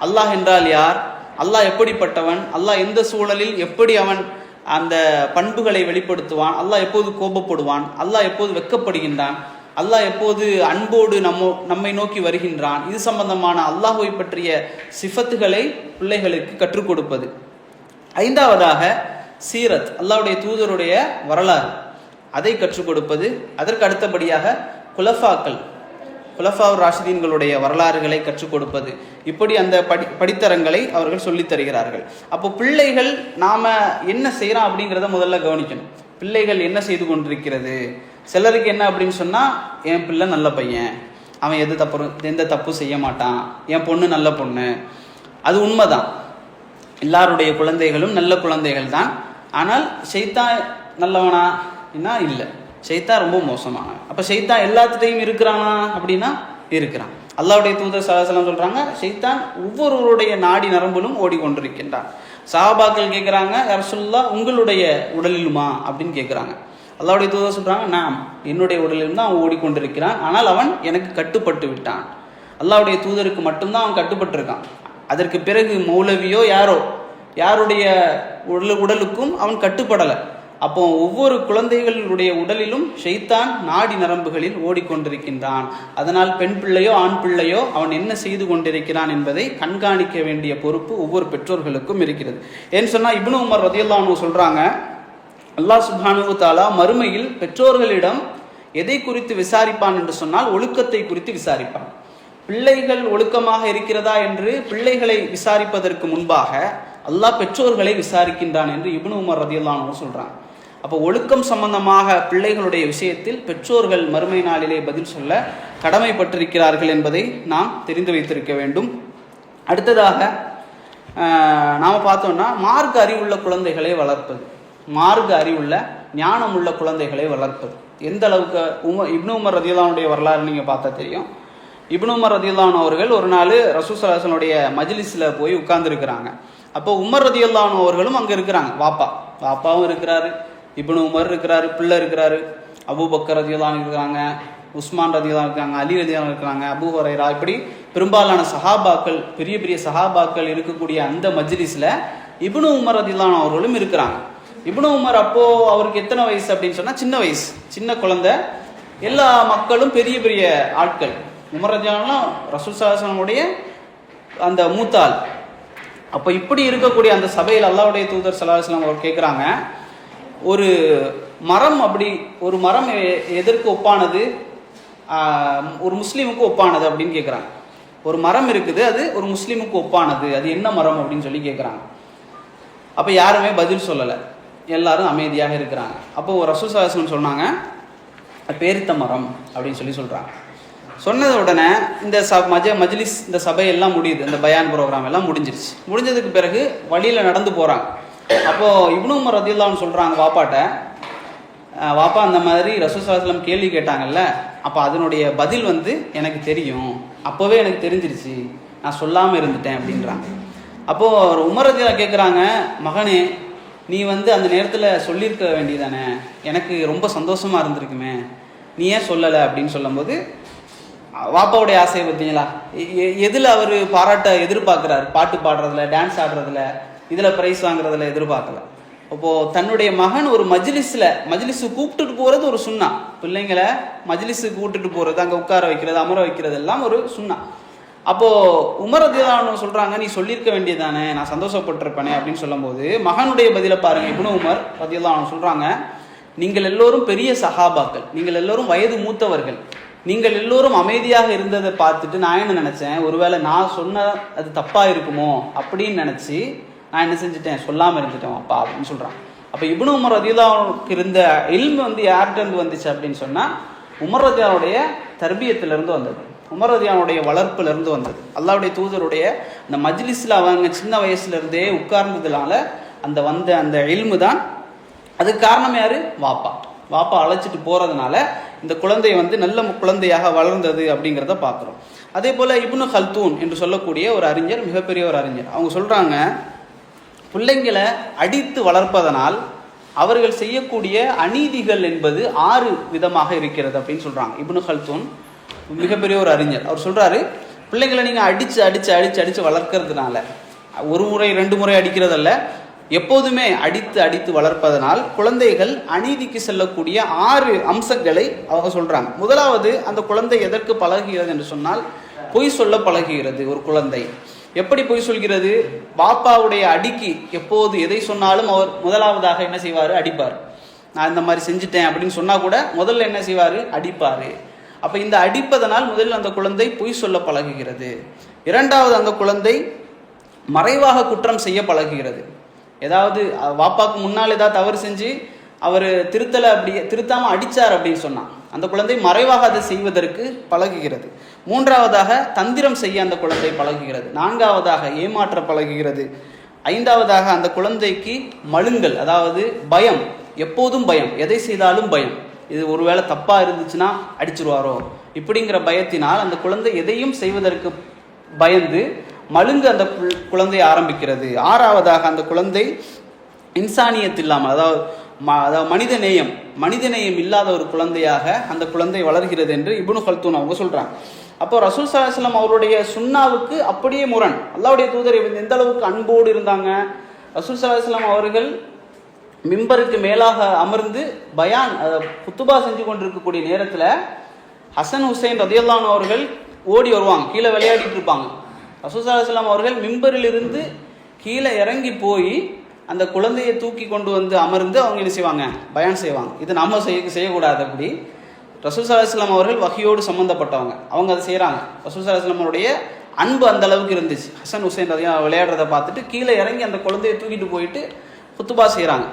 அல்லாஹ் என்றால் யார்? அல்லாஹ் எப்படிப்பட்டவன்? அல்லாஹ் எந்த சூழலில் எப்படி அவன் அந்த பண்புகளை வெளிப்படுத்துவான்? அல்லாஹ் எப்போது கோபப்படுவான்? அல்லாஹ் எப்போது வெட்கப்படுகின்றான்? அல்லாஹ் எப்போது அன்போடு நம்மை நோக்கி வருகின்றான்? இது சம்பந்தமான அல்லாஹுவை பற்றிய சிஃபத்துகளை பிள்ளைகளுக்கு கற்றுக் கொடுப்பது. ஐந்தாவதாக சீரத், அல்லாஹ்வுடைய தூதருடைய வரலாறு, அதை கற்றுக் கொடுப்பது. அதற்கு அடுத்தபடியாக குலஃபாவுர் ராஷிதீன்களுடைய வரலாறுகளை கற்றுக் கொடுப்பது. இப்படி அந்த படித்தரங்களை அவர்கள் சொல்லித் தருகிறார்கள். அப்போ பிள்ளைகள் நாம என்ன செய்யறோம் அப்படிங்கிறத முதல்ல கவனிக்கணும். பிள்ளைகள் என்ன செய்து கொண்டிருக்கிறது? சிலருக்கு என்ன அப்படின்னு சொன்னா, என் பிள்ளை நல்ல பையன், அவன் எந்த தப்பு செய்ய மாட்டான், என் பொண்ணு நல்ல பொண்ணு. அது உண்மைதான், எல்லாருடைய குழந்தைகளும் நல்ல குழந்தைகள் தான். ஆனால் ஷைத்தான் நல்லவனா? என்ன இல்லை, ஷைத்தான் ரொம்ப மோசமான. அப்போ ஷைத்தான் எல்லாத்துட்டையும் இருக்கிறானா அப்படின்னா இருக்கிறான். அல்லாஹ்வுடைய தூதர் ஸல்லல்லாஹு அலைஹி வஸல்லம் சொல்றாங்க, ஷைத்தான் ஒவ்வொருவருடைய நாடி நரம்பிலும் ஓடிக்கொண்டிருக்கின்றான். சஹாபாக்கள் கேட்குறாங்க, யா ரசூலுல்லாஹ் உங்களுடைய உடலிலுமா அப்படின்னு கேட்குறாங்க. அல்லாஹ்வுடைய தூதர் சொல்றாங்க, நாம் என்னுடைய உடலிலும் தான் அவன் ஓடிக்கொண்டிருக்கிறான், ஆனால் அவன் எனக்கு கட்டுப்பட்டு விட்டான். அல்லாஹ்வுடைய தூதருக்கு மட்டும்தான் அவன் கட்டுப்பட்டு இருக்கான். அதற்கு பிறகு மௌலவியோ யாருடைய உடலுக்கும் அவன் கட்டுப்படலை. அப்போ ஒவ்வொரு குழந்தைகளுடைய உடலிலும் ஷைத்தான் நாடி நரம்புகளில் ஓடிக்கொண்டிருக்கின்றான். அதனால் பெண் பிள்ளையோ ஆண் பிள்ளையோ அவன் என்ன செய்து கொண்டிருக்கிறான் என்பதை கண்காணிக்க வேண்டிய பொறுப்பு ஒவ்வொரு பெற்றோர்களுக்கும் இருக்கிறது. ஏன்னு சொன்னா இப்னு உமர் ரலியல்லாஹு அன்ஹு சொல்றாங்க, அல்லாஹ் சுப்ஹானஹு வ தஆலா மறுமையில் பெற்றோர்களிடம் எதை குறித்து விசாரிப்பான் என்று சொன்னால் ஒழுக்கத்தை குறித்து விசாரிப்பான். பிள்ளைகள் ஒழுக்கமாக இருக்கிறதா என்று பிள்ளைகளை விசாரிப்பதற்கு முன்பாக அல்லாஹ் பெற்றோர்களை விசாரிக்கின்றான் என்று இப்னு உமர் ரலியல்லாஹு அன்ஹு சொல்றாங்க. அப்போ ஒழுக்கம் சம்பந்தமாக பிள்ளைகளுடைய விஷயத்தில் பெற்றோர்கள் மறுமை நாளிலே பதில் சொல்ல கடமைப்பட்டிருக்கிறார்கள் என்பதை நாம் தெரிந்து வைத்திருக்க வேண்டும். அடுத்ததாக நாம் பார்த்தோம்னா மார்க்க அறிவுள்ள குழந்தைகளை வளர்ப்பது, மார்க்க அறிவுள்ள ஞானம் உள்ள குழந்தைகளை வளர்ப்பது. எந்த அளவுக்கு இப்னு உமர் ரலியல்லாஹு அன்ஹுடைய வரலாறு நீங்கள் பார்த்தா தெரியும். இப்னு உமர் ரலியல்லாஹு அன்ஹு அவர்கள் ஒரு நாள் ரசூல் ஸல்லல்லாஹு அலைஹி வஸல்லம் உடைய மஜ்லிஸில் போய் உட்கார்ந்துருக்கிறாங்க. அப்போ உமர் ரலியல்லாஹு அன்ஹு அவர்களும் அங்கே இருக்கிறாங்க. வாப்பாவும் இருக்கிறாரு, இப்னு உமர் இருக்கிறாரு, பிள்ளை இருக்கிறாரு, அபூபக்கர் ரலியல்லாஹு அன்ஹு இருக்கிறாங்க, உஸ்மான் ரலியல்லாஹு அன்ஹு இருக்காங்க, அலி ரலியல்லாஹு அன்ஹு இருக்கிறாங்க, அபூ ஹுரைரா, இப்படி பெரும்பாலான சஹாபாக்கள், பெரிய பெரிய சஹாபாக்கள் இருக்கக்கூடிய அந்த மஜ்லிஸில் இப்னு உமர் ரலியல்லாஹு அன்ஹு அவர்களும் இருக்கிறாங்க. இப்னு உமர் அப்போ அவருக்கு எத்தனை வயசு அப்படின்னு சொன்னால் சின்ன வயசு, சின்ன குழந்தை. எல்லா மக்களும் பெரிய பெரிய ஆட்கள், உமர் ரலியல்லாஹு ரசூல் ஸல்லல்லாஹு அலைஹி வஸல்லமுடைய அந்த மூத்தாள். அப்போ இப்படி இருக்கக்கூடிய அந்த சபையில் அல்லாஹ்வுடைய தூதர் ஸல்லல்லாஹு அலைஹி வஸல்லம் அவர் கேட்குறாங்க, ஒரு மரம் ஒரு மரம் எதற்கு ஒப்பானது, ஒரு முஸ்லீமுக்கு ஒப்பானது அப்படின்னு கேட்குறாங்க. ஒரு மரம் இருக்குது, அது ஒரு முஸ்லீமுக்கு ஒப்பானது, அது என்ன மரம் அப்படின்னு சொல்லி கேட்குறாங்க. அப்போ யாருமே பதில் சொல்லலை, எல்லாரும் அமைதியாக இருக்கிறாங்க. அப்போ ஒரு ரசூல் ஸல்லல்லாஹு அலைஹி வஸல்லம் சொன்னாங்க, பேரித்த மரம் அப்படின்னு சொல்கிறாங்க. சொன்னது உடனே இந்த மஜ்லிஸ், இந்த சபையெல்லாம் முடியுது, இந்த பயான் ப்ரோக்ராம் எல்லாம் முடிஞ்சிருச்சு. முடிஞ்சதுக்கு பிறகு வழியில் நடந்து போகிறாங்க. அப்போது இப்னு உமர் ரலியல்லாஹு அன்ஹு சொல்கிறாங்க வாப்பாட்ட, வாப்பா அந்த மாதிரி ரசூல் ஸல்லல்லாஹு அலைஹி வஸல்லம் கேள்வி கேட்டாங்கல்ல, அப்போ அதனுடைய பதில் எனக்கு தெரியும், அப்போவே எனக்கு தெரிஞ்சிருச்சு, நான் சொல்லாமல் இருந்துட்டேன் அப்படின்றாங்க. அப்போது உமர் ரலியல்லாஹு கேட்குறாங்க, மகனே நீ அந்த நேரத்தில் சொல்லியிருக்க வேண்டியதானே, எனக்கு ரொம்ப சந்தோஷமாக இருந்திருக்குமே, நீ ஏன் சொல்லலை அப்படின்னு சொல்லும்போது, வாப்பாவுடைய ஆசையை பார்த்தீங்களா, எதில் அவர் பாராட்ட எதிர்பார்க்குறாரு, பாட்டு பாடுறதுல, டான்ஸ் ஆடுறதுல, இதில் ப்ரைஸ் வாங்குறதுல எதிர்பார்க்கல. அப்போது தன்னுடைய மகன் ஒரு மஜ்லிஸு கூப்பிட்டுட்டு போகிறது ஒரு சுன்னா, பிள்ளைங்களை மஜ்லிஸுக்கு கூப்பிட்டுட்டு போகிறது, அங்கே உட்கார வைக்கிறது, அமர வைக்கிறது எல்லாம் ஒரு சுன்னா. அப்போது உமர் ரலியல்லாஹு அன்ஹு சொல்கிறாங்க, நீ சொல்லியிருக்க வேண்டியதானே, நான் சந்தோஷப்பட்டிருப்பேனே அப்படின்னு சொல்லும்போது, மகனுடைய பதிலை பாருங்கள். இப்னு உமர் ரலியல்லாஹு அன்ஹு சொல்கிறாங்க, நீங்கள் எல்லோரும் பெரிய சஹாபாக்கள், நீங்கள் எல்லோரும் வயது மூத்தவர்கள், நீங்கள் எல்லோரும் அமைதியாக இருந்ததை பார்த்துட்டு நான் என்ன நினச்சேன், ஒருவேளை நான் சொன்ன அது தப்பாக இருக்குமோ அப்படின்னு நினச்சி நான் என்ன செஞ்சுட்டேன், சொல்லாமல் இருந்துட்டேன் அப்பா அப்படின்னு சொல்கிறான். அப்போ இப்னு உமர் ரலியல்லாஹு அன்ஹுக்கு இருந்த இல்மு யார்கிட்டருந்து வந்துச்சு அப்படின்னு சொன்னால், உமர் ரலியல்லாஹுடைய தர்பியத்திலிருந்து வந்தது, உமர் ரலியல்லாஹுடைய வளர்ப்புலேருந்து வந்தது. அல்லாஹ்வுடைய தூதருடைய அந்த மஜ்லிஸில் அவங்க சின்ன வயசுலேருந்தே உட்கார்ந்ததுனால அந்த இல்மு தான். அதுக்கு காரணம் யார், வாப்பா அழைச்சிட்டு போகிறதுனால இந்த குழந்தை நல்ல குழந்தையாக வளர்ந்தது அப்படிங்கிறத பார்க்குறோம். அதே போல் இப்னு ஹல்தூன் என்று சொல்லக்கூடிய ஒரு அறிஞர், மிகப்பெரிய ஒரு அறிஞர், அவங்க சொல்கிறாங்க, பிள்ளைங்களை அடித்து வளர்ப்பதனால் அவர்கள் செய்யக்கூடிய அநீதிகள் என்பது 6 விதமாக இருக்கிறது அப்படின்னு சொல்கிறாங்க. இப்னு ஹல்தூன் மிகப்பெரிய ஒரு அறிஞர், அவர் சொல்கிறாரு, பிள்ளைங்களை நீங்கள் அடித்து வளர்க்கறதுனால, ஒரு முறை 2 முறை அடிக்கிறதல்ல, எப்போதுமே அடித்து வளர்ப்பதனால் குழந்தைகள் அநீதிக்கு செல்லக்கூடிய 6 அம்சங்களை அவங்க சொல்கிறாங்க. முதலாவது, அந்த குழந்தை எதற்கு பழகுகிறது என்று சொன்னால், பொய் சொல்ல பழகுகிறது. ஒரு குழந்தை எப்படி பொய் சொல்கிறது, பாப்பாவுடைய அடிக்கு எப்போது எதை சொன்னாலும் அவர் முதலாவதாக என்ன செய்வார், அடிப்பார். நான் இந்த மாதிரி செஞ்சுட்டேன் அப்படின்னு சொன்னால் கூட முதல்ல என்ன செய்வார், அடிப்பார். அப்போ இந்த அடிப்பதனால் முதலில் அந்த குழந்தை பொய் சொல்ல பழகுகிறது. இரண்டாவது, அந்த குழந்தை மறைவாக குற்றம் செய்ய பழகுகிறது. ஏதாவது வாப்பாவுக்கு முன்னால் ஏதாவது தவறு செஞ்சு அவர் திருத்தாமல் அடித்தார் அப்படின்னு சொன்னான், அந்த குழந்தை மறைவாக அதை செய்வதற்கு பழகுகிறது. மூன்றாவதாக, தந்திரம் செய்ய அந்த குழந்தை பழகுகிறது. நான்காவதாக, ஏமாற்ற பழகுகிறது. ஐந்தாவதாக, அந்த குழந்தைக்கு மழுங்கல், அதாவது பயம், எப்போதும் பயம், எதை செய்தாலும் பயம், இது ஒருவேளை தப்பாக இருந்துச்சுன்னா அடிச்சிருவாரோ இப்படிங்கிற பயத்தினால் அந்த குழந்தை எதையும் செய்வதற்கு பயந்து மழுங்கு அந்த குழந்தை ஆரம்பிக்கிறது. ஆறாவதாக, அந்த குழந்தை இன்சானியத் இல்லாமல், அதாவது மனிதநேயம் இல்லாத ஒரு குழந்தையாக அந்த குழந்தை வளர்கிறது என்று இப்னு ஹல்தூன் அவங்க சொல்கிறாங்க. அப்போ ரசூல் ஸல்லல்லாஹு அலைஹி வஸல்லம் அவருடைய சுன்னாவுக்கு அப்படியே முரண். அல்லாஹ்வுடைய தூதர் எந்த அளவுக்கு அன்போடு இருந்தாங்க. ரசூல் ஸல்லல்லாஹு அலைஹி வஸல்லம் அவர்கள் மிம்பருக்கு மேலாக அமர்ந்து பயான் குத்துபா செஞ்சு கொண்டிருக்கக்கூடிய நேரத்தில் ஹசன் ஹுசைன் ரலியல்லாஹு அன்ஹு அவர்கள் ஓடி வருவாங்க, கீழே விளையாடிட்டு இருப்பாங்க. ரசூல் ஸல்லல்லாஹு அலைஹி வஸல்லம் அவர்கள் மிம்பரிலிருந்து கீழே இறங்கி போய் அந்த குழந்தையை தூக்கி கொண்டு அமர்ந்து அவங்க என்ன செய்வாங்க, பயான் செய்வாங்க. இது நம்ம செய்யக்கூடாது. அப்படி ரசூல் ஸல்லல்லாஹு அலைஹி வஸல்லம் அவர்கள் வஹியோடு சம்மந்தப்பட்டவங்க, அவங்க அதை செய்கிறாங்க. ரசூல் ஸல்லல்லாஹு அலைஹி வஸல்லம் அவருடைய அன்பு அந்த அளவுக்கு இருந்துச்சு. ஹசன் ஹுசைன் விளையாடுறதை பார்த்துட்டு கீழே இறங்கி அந்த குழந்தையை தூக்கிட்டு போயிட்டு குத்துபா செய்கிறாங்க.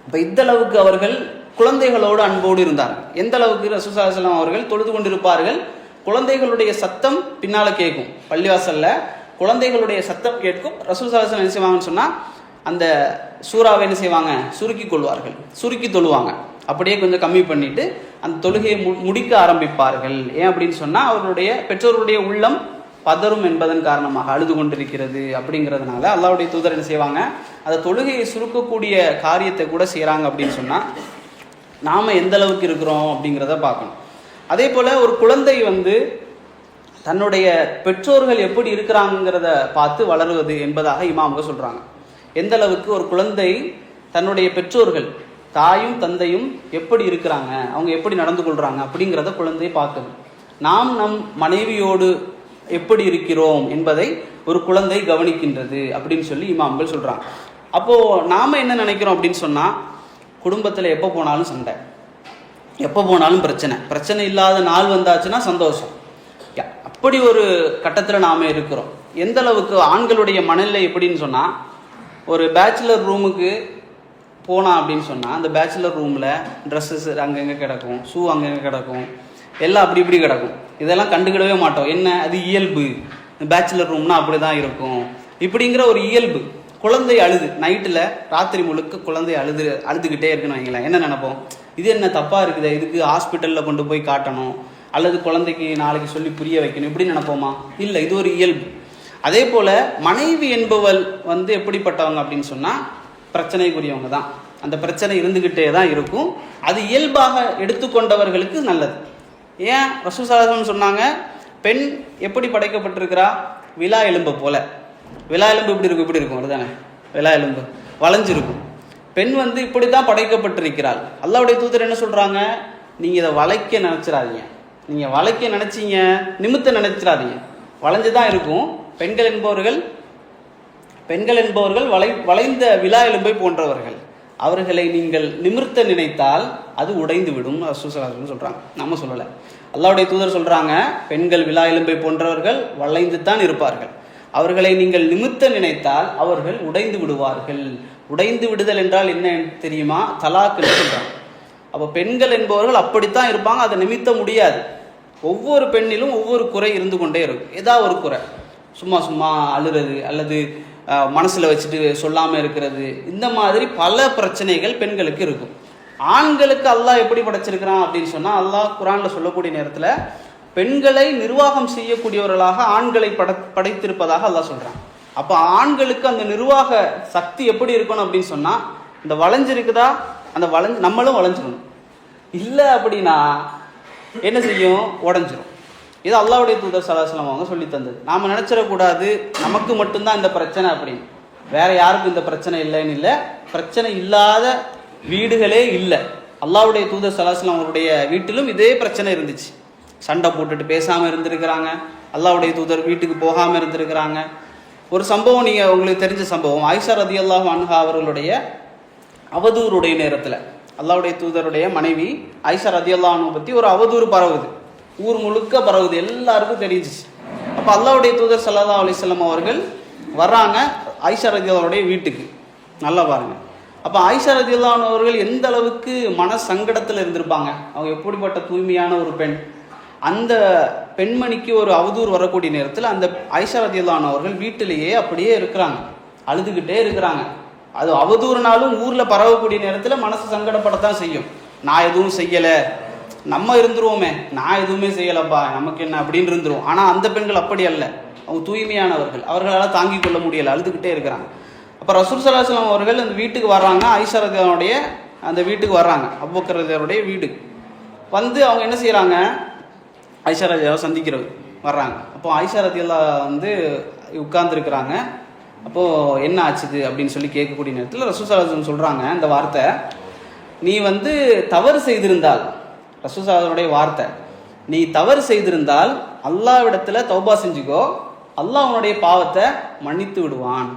இப்போ இந்த அளவுக்கு அவர்கள் குழந்தைகளோடு அன்போடு இருந்தார். எந்த அளவுக்கு ரசூல் ஸல்லல்லாஹு அலைஹி வஸல்லம் அவர்கள் தொழுது கொண்டிருப்பார்கள், குழந்தைகளுடைய சத்தம் பின்னால் கேட்கும், பள்ளிவாசல்ல குழந்தைகளுடைய சத்தம் கேட்கும். ரசூல் ஸல்லல்லாஹு அலைஹி வஸல்லம் என்ன செய்வாங்கன்னு சொன்னால், அந்த சூறாவை என்ன செய்வாங்க, சுருக்கி தொழுவாங்க. அப்படியே கொஞ்சம் கம்மி பண்ணிட்டு அந்த தொழுகையை முடிக்க ஆரம்பிப்பார்கள். ஏன் அப்படின்னு சொன்னால், அவர்களுடைய பெற்றோருடைய உள்ளம் பதறும் என்பதன் காரணமாக அழுது கொண்டிருக்கிறது. அப்படிங்கிறதுனால அல்லாஹ்வுடைய தூதர் என்ன செய்வாங்க, அந்த தொழுகையை சுருக்கக்கூடிய காரியத்தை கூட செய்கிறாங்க. அப்படின்னு சொன்னால் நாம் எந்த அளவுக்கு இருக்கிறோம் அப்படிங்கிறத பார்க்கணும். அதே போல் ஒரு குழந்தை தன்னுடைய பெற்றோர்கள் எப்படி இருக்கிறாங்கிறத பார்த்து வளருவது என்பதாக இமாமுக சொல்கிறாங்க. எந்த அளவுக்கு ஒரு குழந்தை தன்னுடைய பெற்றோர்கள், தாயும் தந்தையும் எப்படி இருக்கிறாங்க, அவங்க எப்படி நடந்து கொள்கிறாங்க அப்படிங்கிறத குழந்தை பார்க்குது. நாம் நம் மனைவியோடு எப்படி இருக்கிறோம் என்பதை ஒரு குழந்தை கவனிக்கின்றது அப்படின்னு சொல்லி இமாம்கள் சொல்கிறாங்க. அப்போது நாம் என்ன நினைக்கிறோம் அப்படின்னு சொன்னால், குடும்பத்தில் எப்போ போனாலும் சண்டை, எப்போ போனாலும் பிரச்சனை இல்லாத நாள் வந்தாச்சுன்னா சந்தோஷம். அப்படி ஒரு கட்டத்தில் நாம் இருக்கிறோம். எந்த அளவுக்கு ஆண்களுடைய மனநிலை எப்படின்னு சொன்னால், ஒரு பேச்சுலர் ரூமுக்கு போனான் அப்படின்னு சொன்னால், அந்த பேச்சுலர் ரூமில் ட்ரெஸ்ஸஸ் அங்கங்கே கிடக்கும், ஷூ அங்கங்கே கிடக்கும், எல்லாம் அப்படி இப்படி கிடக்கும். இதெல்லாம் கண்டுக்கிடவே மாட்டோம். என்ன, அது இயல்பு, பேச்சுலர் ரூம்னா அப்படி தான் இருக்கும் இப்படிங்கிற ஒரு இயல்பு. குழந்தை அழுது நைட்டில் ராத்திரி முழுக்க குழந்தை அழுதுகிட்டே இருக்குன்னு வைங்களேன், என்ன நினைப்போம், இது என்ன தப்பாக இருக்குது, இதுக்கு ஹாஸ்பிட்டலில் கொண்டு போய் காட்டணும் அல்லது குழந்தைக்கு நாளைக்கு சொல்லி புரிய வைக்கணும் இப்படி நினைப்போமா? இல்லை, இது ஒரு இயல்பு. அதே போல் மனைவி என்பவள் எப்படிப்பட்டவங்க அப்படின்னு சொன்னால், பிரச்சனைக்குரியவங்க தான். அந்த பிரச்சனை இருந்துக்கிட்டே தான் இருக்கும். அது இயல்பாக எடுத்துக்கொண்டவர்களுக்கு நல்லது. ஏன் ரசூல் ஸல்லல்லாஹு அலைஹி வஸல்லம் சொன்னாங்க, பெண் எப்படி படைக்கப்பட்டிருக்கிறா, விலா எலும்பு போல. விலா எலும்பு இப்படி இருக்கும் அதுதானே, விலா எலும்பு வளைஞ்சிருக்கும். பெண் இப்படி தான் படைக்கப்பட்டிருக்கிறாள். அல்லாஹ்வுடைய தூதர் என்ன சொல்கிறாங்க, நீங்கள் இதை வளைக்க நினச்சிடாதீங்க. நீங்கள் வளைக்க நினச்சிங்க, நிமித்த நினச்சிடாதீங்க, வளைஞ்சு தான் இருக்கும். பெண்கள் என்பவர்கள் வளைந்த விலா எலும்பை போன்றவர்கள். அவர்களை நீங்கள் நிமிர்த்த நினைத்தால் அது உடைந்து விடும் ரசூல் ஸல்லல்லாஹு அலைஹி வஸல்லம் சொல்கிறாங்க. நம்ம சொல்லலை, அல்லாஹ்வுடைய தூதர் சொல்கிறாங்க, பெண்கள் விலா எலும்பை போன்றவர்கள் வளைந்து தான் இருப்பார்கள். அவர்களை நீங்கள் நிமிர்த்த நினைத்தால் அவர்கள் உடைந்து விடுவார்கள். உடைந்து விடுதல் என்றால் என்ன தெரியுமா? தலாக்குன்னு சொல்கிறாங்க. அப்போ பெண்கள் என்பவர்கள் அப்படித்தான் இருப்பாங்க, அதை நிமித்த முடியாது. ஒவ்வொரு பெண்ணிலும் ஒவ்வொரு குறை இருந்து கொண்டே இருக்கும். ஏதாவது ஒரு குறை, சும்மா அழுறது அல்லது மனசில் வச்சுட்டு சொல்லாமல் இருக்கிறது, இந்த மாதிரி பல பிரச்சனைகள் பெண்களுக்கு இருக்கும். ஆண்களுக்கு அல்லாஹ் எப்படி படைச்சிருக்கிறான் அப்படின்னு சொன்னால், அல்லாஹ் குர்ஆனில் சொல்லக்கூடிய நேரத்தில் பெண்களை நிர்வாகம் செய்யக்கூடியவர்களாக ஆண்களை படைத்திருப்பதாக அல்லாஹ் சொல்கிறான். அப்போ ஆண்களுக்கு அந்த நிர்வாக சக்தி எப்படி இருக்கணும் அப்படின்னு சொன்னால், இந்த வளைஞ்சிருக்குதா, அந்த நம்மளும் வளைஞ்சிடணும். இல்லை அப்படின்னா என்ன செய்யும், உடஞ்சிரும். இது அல்லாஹ்வுடைய தூதர் ஸல்லல்லாஹு அலைஹி வஸல்லம் அவங்க சொல்லி தந்தது. நாம் நினச்சிடக்கூடாது நமக்கு மட்டும்தான் இந்த பிரச்சனை அப்படின்னு, வேற யாருக்கும் இந்த பிரச்சனை இல்லைன்னு இல்லை. பிரச்சனை இல்லாத வீடுகளே இல்லை. அல்லாஹ்வுடைய தூதர் ஸல்லல்லாஹு அலைஹி வஸல்லம் அவருடைய வீட்டிலும் இதே பிரச்சனை இருந்துச்சு. சண்டை போட்டுட்டு பேசாமல் இருந்திருக்கிறாங்க. அல்லாஹ்வுடைய தூதர் வீட்டுக்கு போகாமல் இருந்திருக்கிறாங்க. ஒரு சம்பவம் உங்களுக்கு தெரிஞ்ச சம்பவம், ஆயிஷா ரலியல்லாஹு அன்ஹா அவர்களுடைய அவதூறுடைய நேரத்தில் அல்லாஹ்வுடைய தூதருடைய மனைவி ஆயிஷா ரலியல்லாஹு அன்ஹா பற்றி ஒரு அவதூறு பரவுது, ஊர் முழுக்க பரவுது, எல்லாருக்கும் தெரிஞ்சிச்சு. அப்போ அல்லாஹ்வுடைய தூதர் ஸல்லல்லாஹு அலைஹி வஸல்லம் அவர்கள் வர்றாங்க ஆயிஷா ரலியல்லாஹுடைய வீட்டுக்கு. நல்லா பாருங்க. அப்போ ஆயிஷா ரலியல்லாஹு அன்ஹா அவர்கள் எந்த அளவுக்கு மன சங்கடத்தில் இருந்திருப்பாங்க. அவங்க எப்படிப்பட்ட தூய்மையான ஒரு பெண். அந்த பெண்மணிக்கு ஒரு அவதூறு வரக்கூடிய நேரத்தில் அந்த ஆயிஷா ரலியல்லாஹு அன்ஹா அவர்கள் வீட்டிலேயே அப்படியே இருக்கிறாங்க, அழுதுகிட்டே இருக்கிறாங்க. அது அவதூறுனாலும் ஊரில் பரவக்கூடிய நேரத்தில் மனசு சங்கடப்படத்தான் செய்யும். நான் எதுவும் செய்யலை, நம்ம இருந்துருவோமே, நான் எதுவுமே செய்யலப்பா, நமக்கு என்ன அப்படின்னு இருந்துருவோம். ஆனால் அந்த பெண்கள் அப்படி அல்ல, அவங்க தூய்மையானவர்கள். அவர்களால் தாங்கிக் கொள்ள முடியலை, அழுதுகிட்டே இருக்கிறாங்க. அப்போ ரசூல் ஸல்லல்லாஹு அலைஹி வஸல்லம் அவர்கள் அந்த வீட்டுக்கு வர்றாங்க, ஆயிஷா ரலியல்லாஹுடைய அந்த வீட்டுக்கு வர்றாங்க, அபூபக்கர் ரலியல்லாஹுடைய வீட்டுக்கு அவங்க என்ன செய்கிறாங்க, ஆயிஷா ரலியல்லாஹு சந்திக்கிறது வர்றாங்க. அப்போ ஆயிஷா ரலியல்லாஹு உட்கார்ந்துருக்கிறாங்க. அப்போது என்ன ஆச்சுது அப்படின்னு சொல்லி கேட்கக்கூடிய நேரத்தில் ரசூல் ஸல்லல்லாஹு அலைஹி வஸல்லம் சொல்கிறாங்க இந்த வார்த்தை, நீ தவறு செய்திருந்தால், ரசூல் ஸல்லல்லாஹு அலைஹி வஸல்லம் வார்த்தை, நீ தவறு செய்திருந்தால் அல்லாஹ்விடத்தில் தௌபா செஞ்சுக்கோ, அல்லாஹ் உன்னுடைய பாவத்தை மன்னித்து விடுவான்.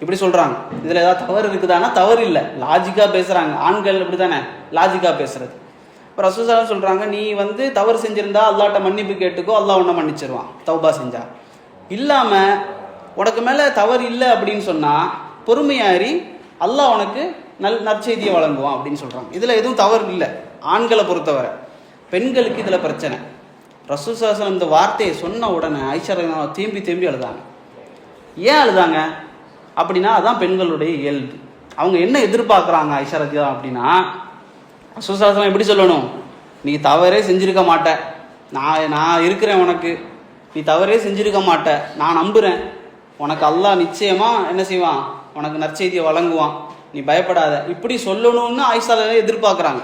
இப்படி சொல்கிறாங்க. இதில் ஏதாவது தவறு இருக்குதானா? தவறு இல்லை, லாஜிக்காக பேசுகிறாங்க. ஆண்கள் இப்படி தானே லாஜிக்காக பேசுறது. இப்போ ரசூல் ஸல்லல்லாஹு அலைஹி வஸல்லம் சொல்கிறாங்க, நீ தவறு செஞ்சிருந்தா அல்லாஹ்ட்ட மன்னிப்பு கேட்டுக்கோ, அல்லாஹ் உன்னை மன்னிச்சிருவான் தௌபா செஞ்சா. இல்லாமல் உனக்கு மேலே தவறு இல்லை அப்படின்னு சொன்னால் பொறுமையாரி அல்லாஹ் உனக்கு நற்செய்தியை வழங்குவான் அப்படின்னு சொல்கிறாங்க. இதில் எதுவும் தவறு இல்லை ஆண்களை பொறுத்தவரை. பெண்களுக்கு இதில் பிரச்சனை. ரசூல் ஸல்லல்லாஹு அலைஹி வஸல்லம் இந்த வார்த்தையை சொன்ன உடனே ஆயிஷா ரலியல்லாஹு தேம்பி அழுதாங்க. ஏன் அழுதாங்க அப்படின்னா, அதான் பெண்களுடைய இயல்பு. அவங்க என்ன எதிர்பார்க்குறாங்க ஆயிஷா ரலியல்லாஹு அப்படின்னா, ரசூல் ஸல்லல்லாஹு அலைஹி வஸல்லம் எப்படி சொல்லணும், நீ தவறே செஞ்சுருக்க மாட்ட, நான் இருக்கிறேன் உனக்கு, நீ தவறே செஞ்சுருக்க மாட்ட, நான் நம்புகிறேன், உனக்கு அல்லாஹ் நிச்சயமாக என்ன செய்வான், உனக்கு நற்செய்தியை வழங்குவான், நீ பயப்படாத, இப்படி சொல்லணும்னு ஆயிஷா ரலியல்லாஹு எதிர்பார்க்குறாங்க.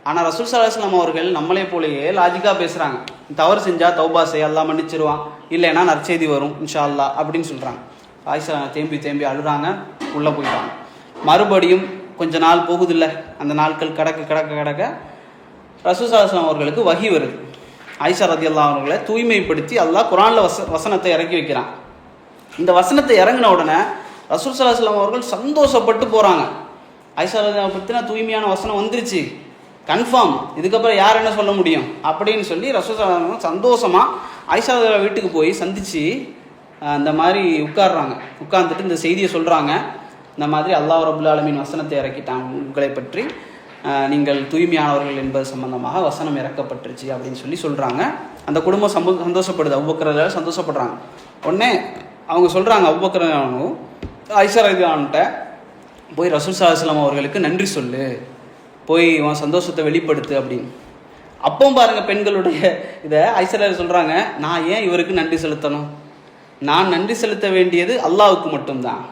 ஆனால் ரசூல் ஸல்லல்லாஹு அலைஹி வஸல்லம் அவர்கள் நம்மளே போலேயே லாஜிக்காக பேசுகிறாங்க. தவறு செஞ்சால் தௌபா செய், அல்லாஹ் மன்னிச்சிருவான், இல்லைன்னா நற்செய்தி வரும் இன்ஷா அல்லாஹ் அப்படின்னு சொல்கிறாங்க. ஆயிஷா தேம்பி அழுறாங்க, உள்ளே போயிட்டாங்க. மறுபடியும் கொஞ்ச நாள் போகுதில்ல, அந்த நாட்கள் கடக்க ரசூல் ஸல்லல்லாஹு அலைஹி வஸல்லம் அவர்களுக்கு வஹி வருது. ஆயிஷா ரலியல்லாஹு அவர்களை தூய்மைப்படுத்தி அல்லாஹ் குர்ஆன்ல வசனத்தை இறக்கி வைக்கிறான். இந்த வசனத்தை இறங்கின உடனே ரசூல் ஸல்லல்லாஹு அலைஹி வஸல்லம் அவர்கள் சந்தோஷப்பட்டு போகிறாங்க. ஆயிஷா ரலியல்லாஹு பற்றின தூய்மையான வசனம் வந்துருச்சு, கன்ஃபார்ம், இதுக்கப்புறம் யார் என்ன சொல்ல முடியும் அப்படின்னு சொல்லி ரசூல் ஸல்லல்லாஹு அலைஹி வஸல்லம் சந்தோஷமாக ஆயிஷா ரலியல்லாஹு வீட்டுக்கு போய் சந்தித்து இந்த மாதிரி உட்கார்ந்துட்டு இந்த செய்தியை சொல்கிறாங்க. இந்த மாதிரி அல்லாஹ் ரப்புல் ஆலமீன் வசனத்தை இறக்கிட்டாங்க, உங்களை பற்றி நீங்கள் தூய்மையானவர்கள் என்பது சம்பந்தமாக வசனம் இறக்கப்பட்டுருச்சு அப்படின்னு சொல்லி சொல்கிறாங்க. அந்த குடும்பம் சந்தோஷப்படுது, அபூபக்கர் சந்தோஷப்படுறாங்க. உடனே அவங்க சொல்கிறாங்க, அபூபக்கர் ஆயிஷா ரலியல்லாஹு போய் ரசூல் ஸல்லல்லாஹு அலைஹி வஸல்லம் அவர்களுக்கு நன்றி சொல்லு, போய் உன் சந்தோஷத்தை வெளிப்படுத்து அப்படின்னு. அப்போ பாருங்கள் பெண்களுடைய இதை ஆயிஷா ரலியல்லாஹு சொல்கிறாங்க, நான் ஏன் இவருக்கு நன்றி செலுத்தணும், நான் நன்றி செலுத்த வேண்டியது அல்லாஹ்வுக்கு மட்டும்தான்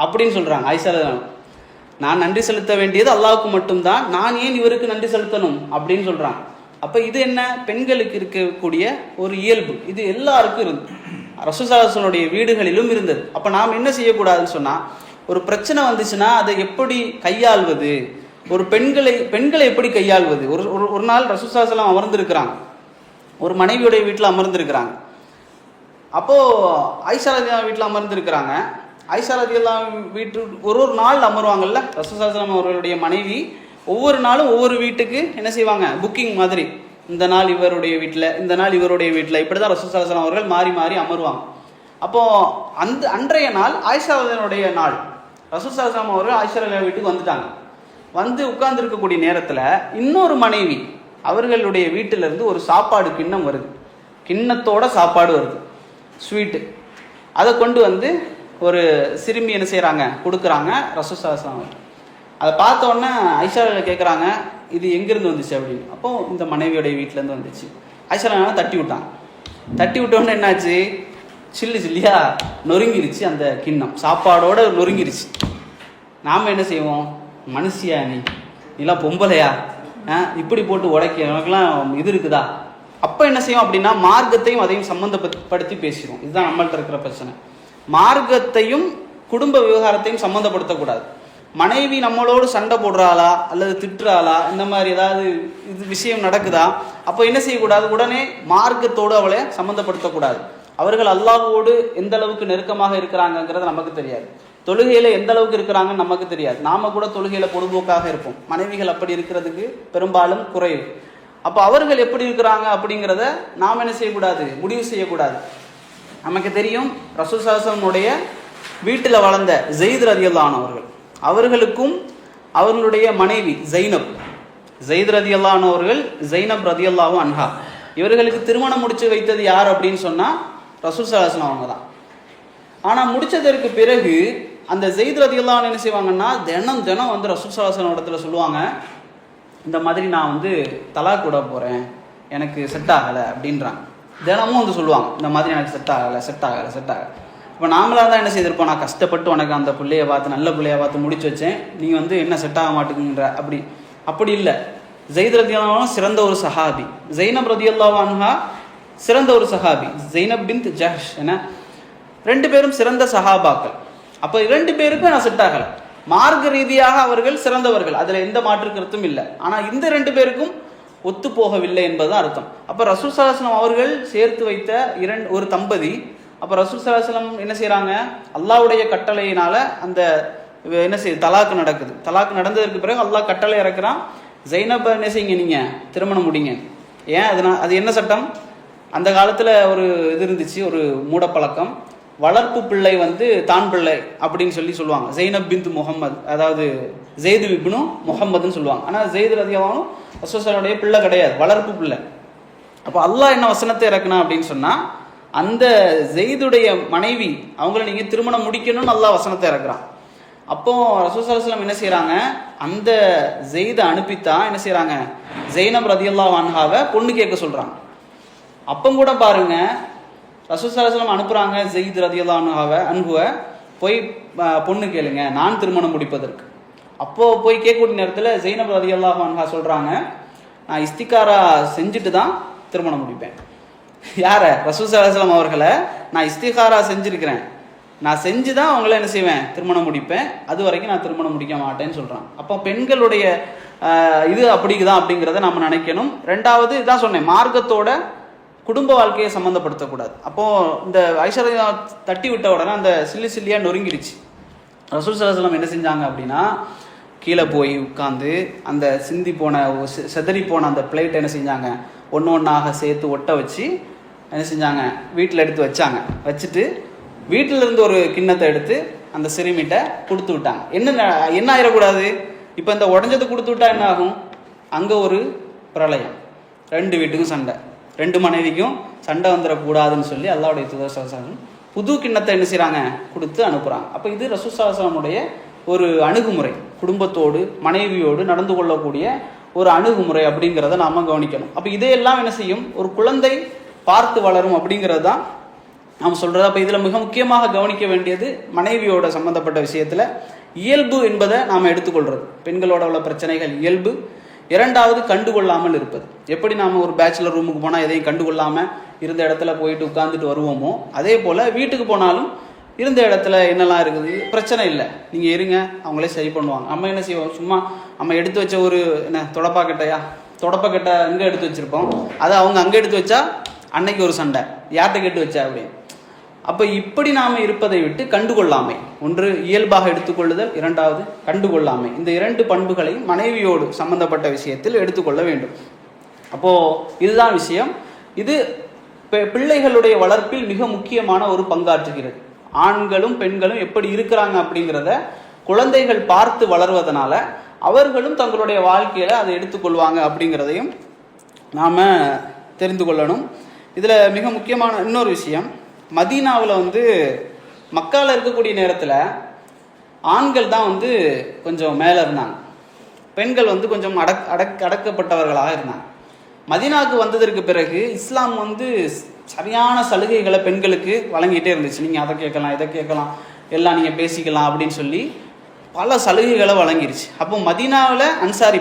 அப்படின்னு சொல்கிறாங்க. ஆயிஷா ரலியல்லாஹு நான் நன்றி செலுத்த வேண்டியது அல்லாஹ்வுக்கு மட்டும்தான், நான் ஏன் இவருக்கு நன்றி செலுத்தணும் அப்படின்னு சொல்கிறாங்க. அப்போ இது என்ன, பெண்களுக்கு இருக்கக்கூடிய ஒரு இயல்பு, இது எல்லாருக்கும் இருந்தது, ரசூல் ஸல்லல்லாஹு அலைஹி வஸல்லம் வீடுகளிலும் இருந்தது. அப்போ நாம் என்ன செய்யக்கூடாதுன்னு சொன்னால், ஒரு பிரச்சனை வந்துச்சுன்னா அதை எப்படி கையாள்வது, ஒரு பெண்களை எப்படி கையாள்வது. ஒரு நாள் ரசூல் ஸல்லல்லாஹு அலைஹி வஸல்லம் அமர்ந்திருக்கிறாங்க, ஒரு மனைவியுடைய வீட்டில் அமர்ந்திருக்கிறாங்க. அப்போது ஆயிஷா ரலியல்லாஹு வீட்டில் அமர்ந்திருக்கிறாங்க. ஆயிஷா ரலியல்லாஹு வீட்டு ஒரு நாள் அமருவாங்கல்ல, ரசூல் ஸல்லல்லாஹு அலைஹி வஸல்லம் அவர்களுடைய மனைவி ஒவ்வொரு நாளும் ஒவ்வொரு வீட்டுக்கு என்ன செய்வாங்க, புக்கிங் மாதிரி, இந்த நாள் இவருடைய வீட்டில், இந்த நாள் இவருடைய வீட்டில், இப்படி தான் ரசூல் ஸல்லல்லாஹு அலைஹி வஸல்லம் அவர்கள் மாறி மாறி அமருவாங்க. அப்போது அன்றைய நாள் ஆயிஷா ரலியல்லாஹுடைய நாள், ரசூல் ஸல்லல்லாஹு அலைஹி வஸல்லம் அவர்கள் ஆயிஷா ரலியல்லாஹு வீட்டுக்கு வந்துட்டாங்க. வந்து உட்கார்ந்துருக்கக்கூடிய நேரத்தில் இன்னொரு மனைவி அவர்களுடைய வீட்டிலேருந்து ஒரு சாப்பாடு கிண்ணம் வருது, கிண்ணத்தோட சாப்பாடு வருது, ஸ்வீட்டு. அதை கொண்டு வந்து ஒரு சிறுமி என்ன செய்கிறாங்க, கொடுக்குறாங்க ரசூல் ஸல்லல்லாஹு அலைஹி வஸல்லம். அதை பார்த்த உடனே ஆயிஷா கேட்குறாங்க, இது எங்கேருந்து வந்துச்சு அப்படின்னு. அப்போது இந்த மனைவியோடைய வீட்டிலேருந்து வந்துச்சு. ஆயிஷா தட்டி விட்டாங்க. தட்டி விட்டோன்னே என்னாச்சு, சில்லியா நொறுங்கிருச்சு, அந்த கிண்ணம் சாப்பாடோடு நொறுங்கிருச்சு. நாம் என்ன செய்வோம், மனுஷியா நீலாம் பொம்பளையா, இப்படி போட்டு உடைக்க எனக்குலாம் இது இருக்குதா. அப்போ என்ன செய்வோம் அப்படின்னா, மார்க்கத்தையும் அதையும் சம்மந்தப்படுத்தி பேசுவோம். இதுதான் நம்மள்ட்ட இருக்கிற பிரச்சனை. மார்க்கத்தையும் குடும்ப விவகாரத்தையும் சம்மந்தப்படுத்தக்கூடாது. மனைவி நம்மளோடு சண்டை போடுறாளா அல்லது திட்டுறாளா, இந்த மாதிரி ஏதாவது இது விஷயம் நடக்குதா, அப்போ என்ன செய்யக்கூடாது, உடனே மார்க்கத்தோடு அவளை சம்மந்தப்படுத்தக்கூடாது. அவர்கள் அல்லாஹ்வோடு எந்த அளவுக்கு நெருக்கமாக இருக்கிறாங்கங்கிறது நமக்கு தெரியாது, தொழுகையில் எந்த அளவுக்கு இருக்கிறாங்கன்னு நமக்கு தெரியாது. நாம் கூட தொழுகையில் பொழுதுபோக்காக இருப்போம், மனைவிகள் அப்படி இருக்கிறதுக்கு பெரும்பாலும் குறைவு. அப்போ அவர்கள் எப்படி இருக்கிறாங்க அப்படிங்கிறத நாம் என்ன செய்யக்கூடாது, முடிவு செய்யக்கூடாது. நமக்கு தெரியும், ரசூல் ஸல்லல்லாஹு அலைஹி வஸல்லம் வீட்டில் வளர்ந்த ஸெயித் ரலியல்லாஹு அவர்கள், அவர்களுக்கும் அவர்களுடைய மனைவி ஸெயித் ரலியல்லாஹு அவர்கள், ஸைனப் ரலியல்லாஹு அன்ஹா, இவர்களுக்கு திருமணம் முடிச்சு வைத்தது யார் அப்படின்னு சொன்னால் ரசூல் ஸல்லல்லாஹு அலைஹி வஸல்லம் அவங்க தான். ஆனால் முடித்ததற்கு பிறகு அந்த ஸெயித் ரலியல்லாஹு என்ன செய்வாங்கன்னா, தினம் வந்து ரசூல் ஸல்லல்லாஹு அலைஹி வஸல்லம் இடத்துல சொல்லுவாங்க, இந்த மாதிரி நான் வந்து தலாக் விட போகிறேன், எனக்கு செட் ஆகலை அப்படின்றாங்க. தினமும் வந்து சொல்லுவாங்க, இந்த மாதிரி எனக்கு செட் ஆகலை. இப்போ நாமளாக தான் என்ன செய்திருப்போம், நான் கஷ்டப்பட்டு உனக்கு அந்த பிள்ளையை பார்த்து, நல்ல பிள்ளையை பார்த்து முடிச்சு வச்சேன், நீ வந்து என்ன செட் ஆக மாட்டேங்குன்ற. அப்படி இல்லை. ஸெயித் ரலியல்லாஹு சிறந்த ஒரு சஹாபி, ஸைனப் ரலியல்லாஹு அன்ஹா சிறந்த ஒரு சஹாபி, ஸைனப் பின்த் ஜஹ்ஷ் என 2 பேரும் சிறந்த சஹாபாக்கள். அப்போ 2 பேருக்கும் நான் செட் ஆகலை. மார்க்க ரீதியாக அவர்கள் சிறந்தவர்கள், அதில் எந்த மாற்று கருத்தும் இல்லை. ஆனால் இந்த 2 பேருக்கும் ஒத்து போகவில்லை என்பதுதான் அர்த்தம். அப்போ ரசூல் ஸல்லல்லாஹு அலைஹி வஸல்லம் அவர்கள் சேர்த்து வைத்த ஒரு தம்பதி. அப்போ ரசூல் ஸல்லல்லாஹு அலைஹி வஸல்லம் என்ன செய்கிறாங்க, அல்லாஹ்வுடைய கட்டளையினால அந்த என்ன செய்யுது, தலாக்கு நடக்குது. தலாக்கு நடந்ததற்கு பிறகு அல்லாஹ் கட்டளை இறக்குறான், ஸைனப் என்ன செய்யுங்க, நீங்கள் திருமணம் முடிங்க. ஏன் அது என்ன சட்டம், அந்த காலத்தில் ஒரு இது இருந்துச்சு, ஒரு மூடப்பழக்கம், வளர்ப்பு பிள்ளை வந்து தான் பிள்ளை அப்படின்னு சொல்லுவாங்க. ஸைனப் பின்த் முஹம்மது, அதாவது ஸெயித் இப்னு முஹம்மதுன்னு சொல்லுவாங்க. ஆனால் ஸெயித் ரலியல்லாஹு ரசூல் ஸல்லல்லாஹு அலைஹி பிள்ளை கிடையாது, வளர்ப்பு பிள்ளை. அப்போ அல்லாஹ் என்ன வசனத்தை இறக்குனா அப்படின்னு சொன்னால், அந்த ஸெயிதுடைய மனைவி அவங்கள நீங்கள் திருமணம் முடிக்கணும்னு அல்லாஹ் வசனத்தை இறக்குறான். அப்போ ரசூல் ஸல்லல்லாஹு அலைஹி வஸல்லம் என்ன செய்கிறாங்க, அந்த ஸெயிதை அனுப்பித்தான் என்ன செய்கிறாங்க, ஸைனப் ரலியல்லாஹு அன்ஹாவை பொண்ணு கேட்க சொல்கிறாங்க. அப்போ கூட பாருங்க, ரசூல் ஸல்லல்லாஹு அலைஹி வஸல்லம் அனுப்புகிறாங்க ஸெயித் ரலியல்லாஹு அன்ஹுவை, போய் பொண்ணு கேளுங்க, நான் திருமணம் முடிப்பதற்கு. அப்போது போய் கேட்கக்கூடிய நேரத்தில் ஸைனப் ரலியல்லாஹு அன்ஹா சொல்கிறாங்க, நான் இஸ்திகாரா செஞ்சுட்டு தான் திருமணம் முடிப்பேன். யாரை, ரசூல் ஸல்லல்லாஹு அலைஹி வஸல்லம் அவர்களை நான் இஸ்திகாரா செஞ்சுருக்கிறேன், நான் செஞ்சு தான் அவங்கள என்ன செய்வேன், திருமணம் முடிப்பேன், அது வரைக்கும் நான் திருமணம் முடிக்க மாட்டேன்னு சொல்கிறான். அப்போ பெண்களுடைய இது அப்படிதான் அப்படிங்கிறத நம்ம நினைக்கணும். 2வது இதான் சொன்னேன், மார்க்கத்தோட குடும்ப வாழ்க்கையை சம்மந்தப்படுத்தக்கூடாது. அப்போது இந்த ஐஷா தட்டி விட்ட உடனே அந்த சில்லியாக நொறுங்கிடுச்சு. ரசூல் ஸல்லல்லாஹு அலைஹி வஸல்லம் என்ன செஞ்சாங்க அப்படின்னா, கீழே போய் உட்காந்து அந்த சிந்தி போன செதறி போன அந்த பிளேட்டை என்ன செஞ்சாங்க, ஒன்று ஒன்றாக சேர்த்து ஒட்ட வச்சு என்ன செஞ்சாங்க, வீட்டில் எடுத்து வச்சாங்க. வச்சுட்டு வீட்டிலேருந்து ஒரு கிண்ணத்தை எடுத்து அந்த சிறுமிகிட்ட கொடுத்து விட்டாங்க. என்ன ஆயிடக்கூடாது, இப்போ இந்த உடஞ்சது கொடுத்து விட்டா என்ன ஆகும், அங்கே ஒரு பிரளயம், 2 வீட்டுக்கும் சண்டை, 2 மனைவிக்கும் சண்டை வந்துடக்கூடாதுன்னு சொல்லி அல்லாஹ்வுடைய தூதர் ஸல்லல்லாஹு அலைஹி வஸல்லம் புது கிண்ணத்தை என்ன செய்கிறாங்க, கொடுத்து அனுப்புகிறாங்க. அப்போ இது ரசூல் ஸல்லல்லாஹு அலைஹி வஸல்லமுடைய ஒரு அணுகுமுறை, குடும்பத்தோடு மனைவியோடு நடந்து கொள்ளக்கூடிய ஒரு அணுகுமுறை அப்படிங்கிறத நாம் கவனிக்கணும். அப்போ இதையெல்லாம் என்ன செய்யும், ஒரு குழந்தை பார்த்து வளரும் அப்படிங்கிறது தான் நாம் சொல்கிறது. அப்போ இதில் மிக முக்கியமாக கவனிக்க வேண்டியது மனைவியோட சம்மந்தப்பட்ட விஷயத்தில் இயல்பு என்பதை நாம் எடுத்துக்கொள்கிறது. பெண்களோட உள்ள பிரச்சனைகள் இயல்பு. 2வது கண்டுகொள்ளாமல் இருப்பது. எப்படி நாம் ஒரு பேச்சுலர் ரூமுக்கு போனால் எதையும் கண்டுகொள்ளாமல் இருந்த இடத்துல போயிட்டு உட்காந்துட்டு வருவோமோ, அதே போல் வீட்டுக்கு போனாலும் இருந்த இடத்துல என்னெல்லாம் இருக்குது பிரச்சனை இல்லை, நீங்கள் இருங்க, அவங்களே சரி பண்ணுவாங்க. நம்ம என்ன செய்வோம், சும்மா நம்ம எடுத்து வச்ச ஒரு என்ன தொடப்பக்கட்டை இங்கே எடுத்து வச்சுருப்போம், அதை அவங்க அங்கே எடுத்து வச்சா அன்னைக்கு ஒரு சண்டை, யார்கிட்ட கேட்டு வச்சா அப்படின்னு. அப்போ இப்படி நாம் இருப்பதை விட்டு கண்டுகொள்ளாமை, ஒன்று இயல்பாக எடுத்துக்கொள்ளுதல், 2வது கண்டுகொள்ளாமை, இந்த 2 பண்புகளை மனைவியோடு சம்பந்தப்பட்ட விஷயத்தில் எடுத்துக்கொள்ள வேண்டும். அப்போது இதுதான் விஷயம். இது பிள்ளைகளுடைய வளர்ப்பில் மிக முக்கியமான ஒரு பங்காற்றுகிறது. ஆண்களும் பெண்களும் எப்படி இருக்கிறாங்க அப்படிங்கிறத குழந்தைகள் பார்த்து வளர்வதனால அவர்களும் தங்களுடைய வாழ்க்கையில் அதை எடுத்துக்கொள்வாங்க அப்படிங்கிறதையும் நாம் தெரிந்து கொள்ளணும். இதில் மிக முக்கியமான இன்னொரு விஷயம், மதீனாவில் மக்காவில் இருக்கக்கூடிய நேரத்தில் ஆண்கள் தான் கொஞ்சம் மேலே இருந்தாங்க, பெண்கள் கொஞ்சம் அடக்கப்பட்டவர்களாக இருந்தாங்க. மதீனாவுக்கு வந்ததற்கு பிறகு இஸ்லாம் சரியான சலுகைகளை பெண்களுக்கு வழங்கிட்டே இருந்துச்சு. நீங்கள் அதை கேட்கலாம், இதை கேட்கலாம், எல்லாம் நீங்கள் பேசிக்கலாம் அப்படின்னு சொல்லி பல சலுகைகளை வழங்கிருச்சு. அப்போ மதீனாவில் அன்சாரி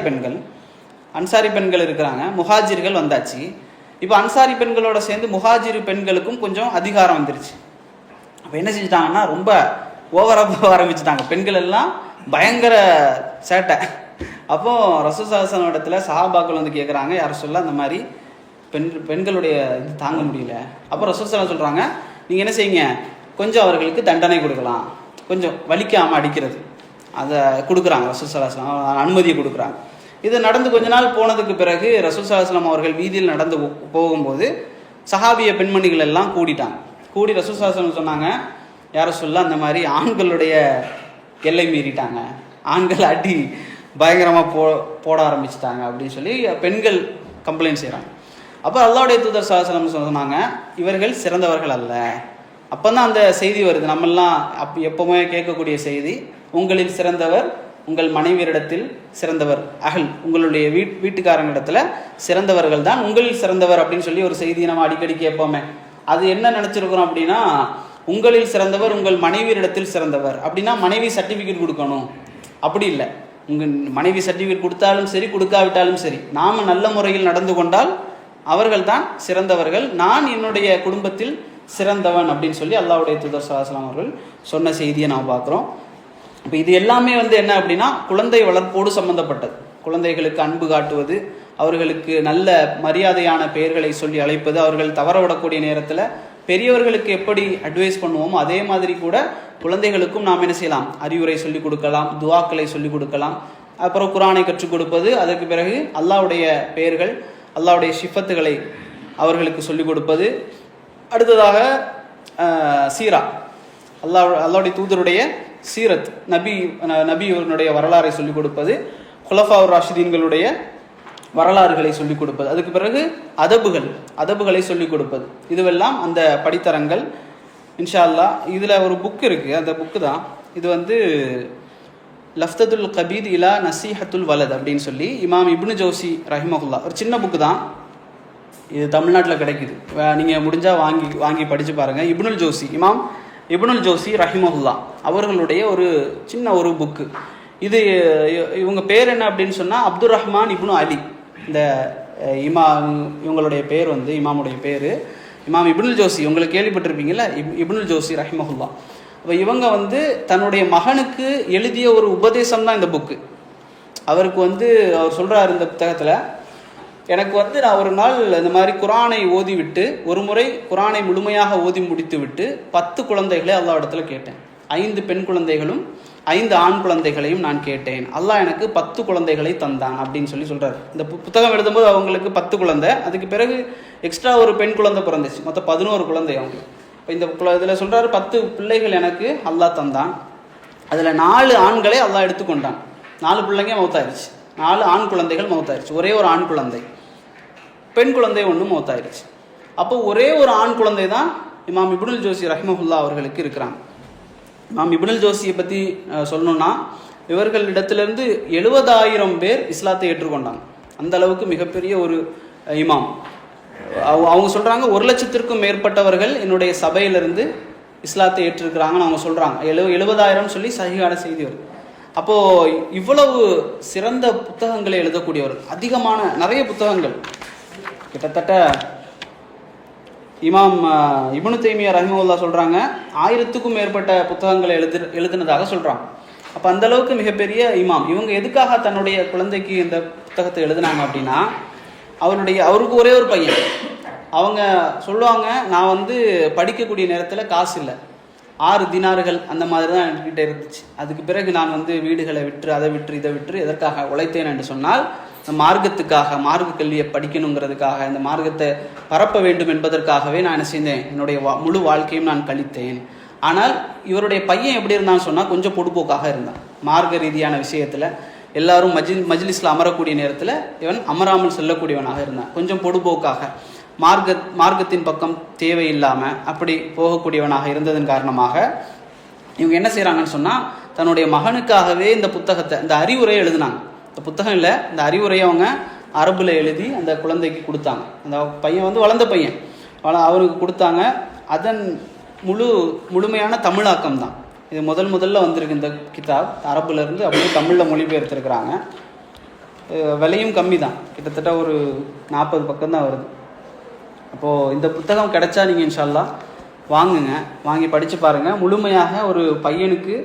பெண்கள் இருக்கிறாங்க, முஹாஜிர்கள் வந்தாச்சு. இப்போ அன்சாரி பெண்களோட சேர்ந்து முஹாஜிர் பெண்களுக்கும் கொஞ்சம் அதிகாரம் வந்துருச்சு. அப்போ என்ன செஞ்சிட்டாங்கன்னா, ரொம்ப ஓவராக போக ஆரம்பிச்சுட்டாங்க. பெண்கள் எல்லாம் பயங்கர சேட்டை. அப்போது ரசூல் ஸல்லல்லாஹு அலைஹி வஸல்லம் இடத்துல சஹாபாக்கள் கேட்குறாங்க, யார் சொல்ல அந்த மாதிரி பெண்களுடைய இது தாங்க முடியல. அப்போ ரசூல் ஸல்லல்லாஹு அலைஹி வஸல்லம் சொல்கிறாங்க, நீங்கள் என்ன செய்யுங்க, கொஞ்சம் அவர்களுக்கு தண்டனை கொடுக்கலாம், கொஞ்சம் வலிக்காமல் அடிக்கிறது, அதை கொடுக்குறாங்க. ரசூல் ஸல்லல்லாஹு அலைஹி வஸல்லம் அனுமதியை கொடுக்குறாங்க. இது நடந்து கொஞ்ச நாள் போனதுக்கு பிறகு ரசூல் ஸல்லல்லாஹு அலைஹி வஸல்லம் அவர்கள் வீதியில் நடந்து போகும்போது சஹாபிய பெண்மணிகள் எல்லாம் கூடிட்டாங்க. கூடி ரசூல் ஸல்லல்லாஹு அலைஹி வஸல்லம் சொன்னாங்க, யார சொல்ல அந்த மாதிரி ஆண்களுடைய எல்லை மீறிட்டாங்க, ஆண்கள் அடி பயங்கரமாக போட ஆரம்பிச்சிட்டாங்க அப்படின்னு சொல்லி பெண்கள் கம்ப்ளைண்ட் செய்கிறாங்க. அப்போ அல்லாஹ்வுடைய தூதர் ஸல்லல்லாஹு அலைஹி வஸல்லம் சொன்னாங்க, இவர்கள் சிறந்தவர்கள் அல்ல. அப்போ தான் அந்த செய்தி வருது, நம்மெல்லாம் எப்பவுமே கேட்கக்கூடிய செய்தி, உங்களில் சிறந்தவர் உங்கள் மனைவியரிடத்தில் சிறந்தவர், உங்களுடைய வீட்டுக்காரங்களிடத்தில் சிறந்தவர்கள் தான் உங்களில் சிறந்தவர் அப்படின்னு சொல்லி ஒரு செய்தியை நம்ம அடிக்கடி கேட்போமே. அது என்ன நினச்சிருக்கிறோம் அப்படின்னா, உங்களில் சிறந்தவர் உங்கள் மனைவியரிடத்தில் சிறந்தவர் அப்படின்னா மனைவி சர்டிஃபிகேட் கொடுக்கணும், அப்படி இல்லை. உங்கள் மனைவி சர்டிஃபிகேட் கொடுத்தாலும் சரி கொடுக்காவிட்டாலும் சரி, நாம் நல்ல முறையில் நடந்து கொண்டால் அவர்கள் தான் சிறந்தவர்கள், நான் என்னுடைய குடும்பத்தில் சிறந்தவன் அப்படின்னு சொல்லி அல்லாஹ்வுடைய தூதர் ஸல்லல்லாஹு அலைஹி வஸல்லம் அவர்கள் சொன்ன செய்தியை நாம் பார்க்குறோம். இப்போ இது எல்லாமே என்ன அப்படின்னா குழந்தை வளர்ப்போடு சம்பந்தப்பட்டது. குழந்தைகளுக்கு அன்பு காட்டுவது, அவர்களுக்கு நல்ல மரியாதையான பெயர்களை சொல்லி அழைப்பது, அவர்கள் தவற விடக்கூடிய நேரத்தில் பெரியவர்களுக்கு எப்படி அட்வைஸ் பண்ணுவோமோ அதே மாதிரி கூட குழந்தைகளுக்கும் நாம் என்ன செய்யலாம், அறிவுரை சொல்லிக் கொடுக்கலாம், துவாக்களை சொல்லிக் கொடுக்கலாம். அப்புறம் குர்ஆனை கற்றுக் கொடுப்பது, அதற்கு பிறகு அல்லாஹ்வுடைய பெயர்கள், அல்லாஹ்வுடைய சிஃபத்துகளை அவர்களுக்கு சொல்லிக் கொடுப்பது. அடுத்ததாக சீரா, அல்லாஹ்வுடைய தூதருடைய சீரத், நபியினுடைய வரலாறை சொல்லிக் கொடுப்பது, குலஃபாவுர் ராஷிதீன்களுடைய வரலாறுகளை சொல்லிக் கொடுப்பது. அதுக்கு பிறகு அதபுகளை சொல்லிக் கொடுப்பது. இதுவெல்லாம் அந்த படித்தரங்கள். இன்ஷா அல்லாஹ் இதில் ஒரு புக் இருக்குது, அந்த புக்கு தான் இது லஃப்தத்துல் கபீத் இலா நசீஹத்துல் வலத் அப்படின்னு சொல்லி இமாம் இப்னு ஜௌசி ரஹிமஹுல்லா, ஒரு சின்ன புக்கு தான் இது, தமிழ்நாட்டில் கிடைக்குது, நீங்கள் முடிஞ்சால் வாங்கி படித்து பாருங்கள். இமாம் இப்னுல் ஜௌசி ரஹிமஹுல்லா அவர்களுடைய ஒரு சின்ன ஒரு புக்கு இது. இவங்க பேர் என்ன அப்படின்னு சொன்னால் அப்துர் ரஹ்மான் இப்னு அலி. இந்த இவங்களுடைய பேர் இமாமுடைய பேர் இமாம் இப்னுல் ஜௌசி, உங்களுக்கு கேள்விப்பட்டிருப்பீங்கள்ல, இப்னுல் ஜௌசி ரஹிமஹுல்லா. அப்போ இவங்க தன்னுடைய மகனுக்கு எழுதிய ஒரு உபதேசம் தான் இந்த புக்கு. அவருக்கு அவர் சொல்கிறார் இந்த புத்தகத்தில், எனக்கு வந்து நான் ஒரு நாள் இந்த மாதிரி குரானை ஓதிவிட்டு, ஒரு முறை குரானை முழுமையாக ஓதி முடித்து விட்டு 10 குழந்தைகளை அல்லாஹ் இடத்துல கேட்டேன். 5 பெண் குழந்தைகளும் 5 ஆண் குழந்தைகளையும் நான் கேட்டேன். அல்லாஹ் எனக்கு 10 குழந்தைகளை தந்தான் அப்படின்னு சொல்றாரு. இந்த புத்தகம் எழுதும்போது அவங்களுக்கு 10 குழந்தை, அதுக்கு பிறகு எக்ஸ்ட்ரா ஒரு பெண் குழந்தை பிறந்துச்சு, மொத்தம் 11 குழந்தை அவங்க. இப்போ இந்த இதில் சொல்றாரு 10 பிள்ளைகள் எனக்கு அல்லாஹ் தந்தான். அதில் 4 ஆண்களை அல்லாஹ் எடுத்துக்கொண்டான். 4 பிள்ளைங்க மௌத்தாயிருச்சு. 4 ஆண் குழந்தைகள் மௌத்தாயிருச்சு. ஒரே ஒரு ஆண் குழந்தை, பெண் குழந்தை ஒன்று மௌத்தாயிருச்சு. அப்போ ஒரே ஒரு ஆண் குழந்தை தான் இமாம் இப்னுல் ஜோசி ரஹ்மஹுல்லா அவர்களுக்கு இருக்கிறாங்க. இமாம் இப்னுல் ஜோசியை பற்றி சொல்லணும்னா, இவர்களிடத்திலிருந்து 70,000 பேர் இஸ்லாத்தை ஏற்றுக்கொண்டாங்க. அந்த அளவுக்கு மிகப்பெரிய ஒரு இமாம். அவங்க சொல்கிறாங்க 1,00,000க்கும் மேற்பட்டவர்கள் என்னுடைய சபையிலிருந்து இஸ்லாத்தை ஏற்றிருக்கிறாங்கன்னு அவங்க சொல்கிறாங்க. 70,000 சொல்லி சஹீஹான செய்தி வருது. அப்போது இவ்வளவு சிறந்த புத்தகங்களை எழுதக்கூடியவர், அதிகமான நிறைய புத்தகங்கள், கிட்டத்தட்ட இமாம் இப்னு தைமியா ரஹ்மத்துல்லாஹ் சொல்கிறாங்க 1000க்கும் மேற்பட்ட புத்தகங்களை எழுதினதாக சொல்கிறாங்க. அப்போ அந்தளவுக்கு மிகப்பெரிய இமாம். இவங்க எதுக்காக தன்னுடைய குழந்தைக்கு இந்த புத்தகத்தை எழுதினாங்க அப்படின்னா, அவருக்கு ஒரே ஒரு பையன். அவங்க சொல்லுவாங்க, நான் வந்து படிக்கக்கூடிய நேரத்தில் காசு இல்லை, 6 தினார்கள் அந்த மாதிரி தான் என்கிட்ட இருந்துச்சு. அதுக்கு பிறகு நான் வந்து வீடுகளை விற்று அதை விற்று இதை விற்று எதற்காக உழைத்தேன் என்று சொன்னால், இந்த மார்க்கத்துக்காக, மார்க்க கல்வியை படிக்கணுங்கிறதுக்காக, இந்த மார்க்கத்தை பரப்ப வேண்டும் என்பதற்காகவே நான் என்ன செய்தேன், என்னுடைய முழு வாழ்க்கையும் நான் கழித்தேன். ஆனால் இவருடைய பையன் எப்படி இருந்தான்னு சொன்னால், கொஞ்சம் பொடுப்போக்காக இருந்தான். மார்க்க ரீதியான விஷயத்தில் எல்லாரும் மஜ்லிஸில் அமரக்கூடிய நேரத்தில் இவன் அமராமல் செல்லக்கூடியவனாக இருந்தான். கொஞ்சம் பொடுப்போக்காக, மார்க்கத்தின் பக்கம் தேவையில்லாமல் அப்படி போகக்கூடியவனாக இருந்ததன் காரணமாக இவங்க என்ன செய்கிறாங்கன்னு சொன்னால், தன்னுடைய மகனுக்காகவே இந்த புத்தகத்தை, இந்த அறிவுரையை எழுதினாங்க. இந்த புத்தகம் இல்லை, இந்த அறிவுரையை அவங்க அரபில் எழுதி அந்த குழந்தைக்கு கொடுத்தாங்க. அந்த பையன் வந்து வளர்ந்த பையன், அவருக்கு கொடுத்தாங்க. அதன் முழுமையான தமிழாக்கம் தான் இது. முதல்ல வந்திருக்கு இந்த கிதாப், அரபுலேருந்து அப்படியே தமிழில் மொழிபெயர்த்திருக்கிறாங்க. விலையும் கம்மி தான், கிட்டத்தட்ட ஒரு 40 பக்கம் தான் வருது. அப்போது இந்த புத்தகம் கிடைச்சா நீங்கள் இன்ஷா அல்லாஹ் வாங்குங்க, வாங்கி படித்து பாருங்கள். முழுமையாக ஒரு பையனுக்கு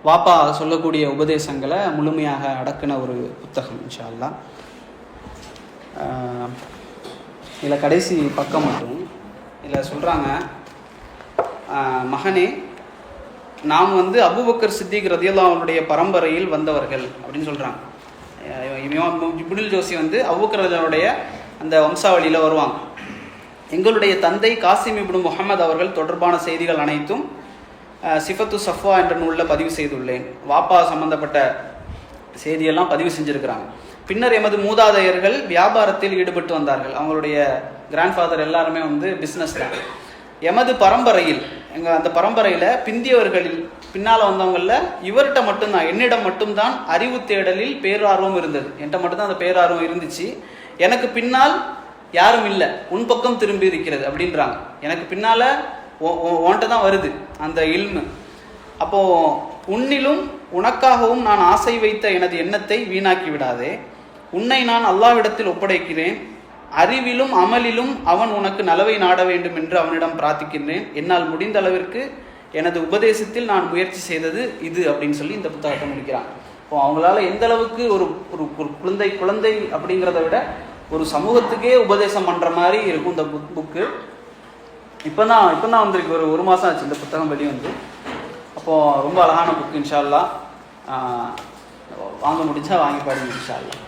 வாப்பா சொல்லக்கூடிய உபதேசங்களை முழுமையாக அடக்கின ஒரு புத்தகம் இன்ஷா அல்லாஹ். இதில் கடைசி பக்கம் மட்டும் இதில் சொல்கிறாங்க, மகனே, நாம் வந்து அபூபக்கர் சித்திக் ரலியல்லாஹு அவருடைய பரம்பரையில் வந்தவர்கள் அப்படின்னு சொல்கிறாங்க. இப்னுல் ஜோசி வந்து அபூபக்கர் ரலியல்லாஹுடைய அந்த வம்சாவளியில் வருவாங்க. எங்களுடைய தந்தை காசிம் இப்னு முஹம்மது அவர்கள் தொடர்பான செய்திகள் அனைத்தும் சிஃபத்து சஃப்வா என்ற நூலில் பதிவு செய்துள்ளேன். வாப்பா சம்பந்தப்பட்ட செய்தியெல்லாம் பதிவு செஞ்சுருக்கிறாங்க. பின்னர் எமது மூதாதையர்கள் வியாபாரத்தில் ஈடுபட்டு வந்தார்கள். அவங்களுடைய கிராண்ட்ஃபாதர் எல்லாருமே வந்து பிஸ்னஸ் தான். எமது பரம்பரையில், அந்த பரம்பரையில் பிந்தியவர்களில் பின்னால் வந்தவங்களில் இவர்கிட்ட மட்டும்தான், என்னிடம் மட்டும்தான் அறிவு தேடலில் பேரார்வம் இருந்தது. என்கிட்ட மட்டும்தான் அந்த பேரார்வம் இருந்துச்சு. எனக்கு பின்னால் யாரும் இல்லை, உன் பக்கம் திரும்பி இருக்கிறது அப்படின்றாங்க. எனக்கு பின்னால் உன்கிட்ட தான் வருது அந்த இல்மு. அப்போது உன்னிலும் உனக்காகவும் நான் ஆசை வைத்த எனது எண்ணத்தை வீணாக்கி விடாதே. உன்னை நான் அல்லாஹ்விடத்தில் ஒப்படைக்கிறேன். அறிவிலும் அமலிலும் அவன் உனக்கு நலவை நாட வேண்டும் என்று அவனிடம் பிரார்த்திக்கின்றேன். என்னால் முடிந்த அளவிற்கு எனது உபதேசத்தில் நான் முயற்சி செய்தது இது அப்படின்னு சொல்லி இந்த புத்தகத்தை முடிக்கிறாங்க. இப்போ அவங்களால எந்த அளவுக்கு ஒரு குழந்தை அப்படிங்கிறத விட ஒரு சமூகத்துக்கே உபதேசம் பண்ணுற மாதிரி இருக்கும் இந்த புக்கு. இப்போ தான் வந்திருக்கு, ஒரு மாதம் ஆச்சு இந்த புத்தகம் வெளியே வந்து. அப்போது ரொம்ப அழகான புக்கு. இன்ஷா அல்லாஹ் வாங்க முடிஞ்சால் வாங்கி பாருங்க இன்ஷா அல்லாஹ்.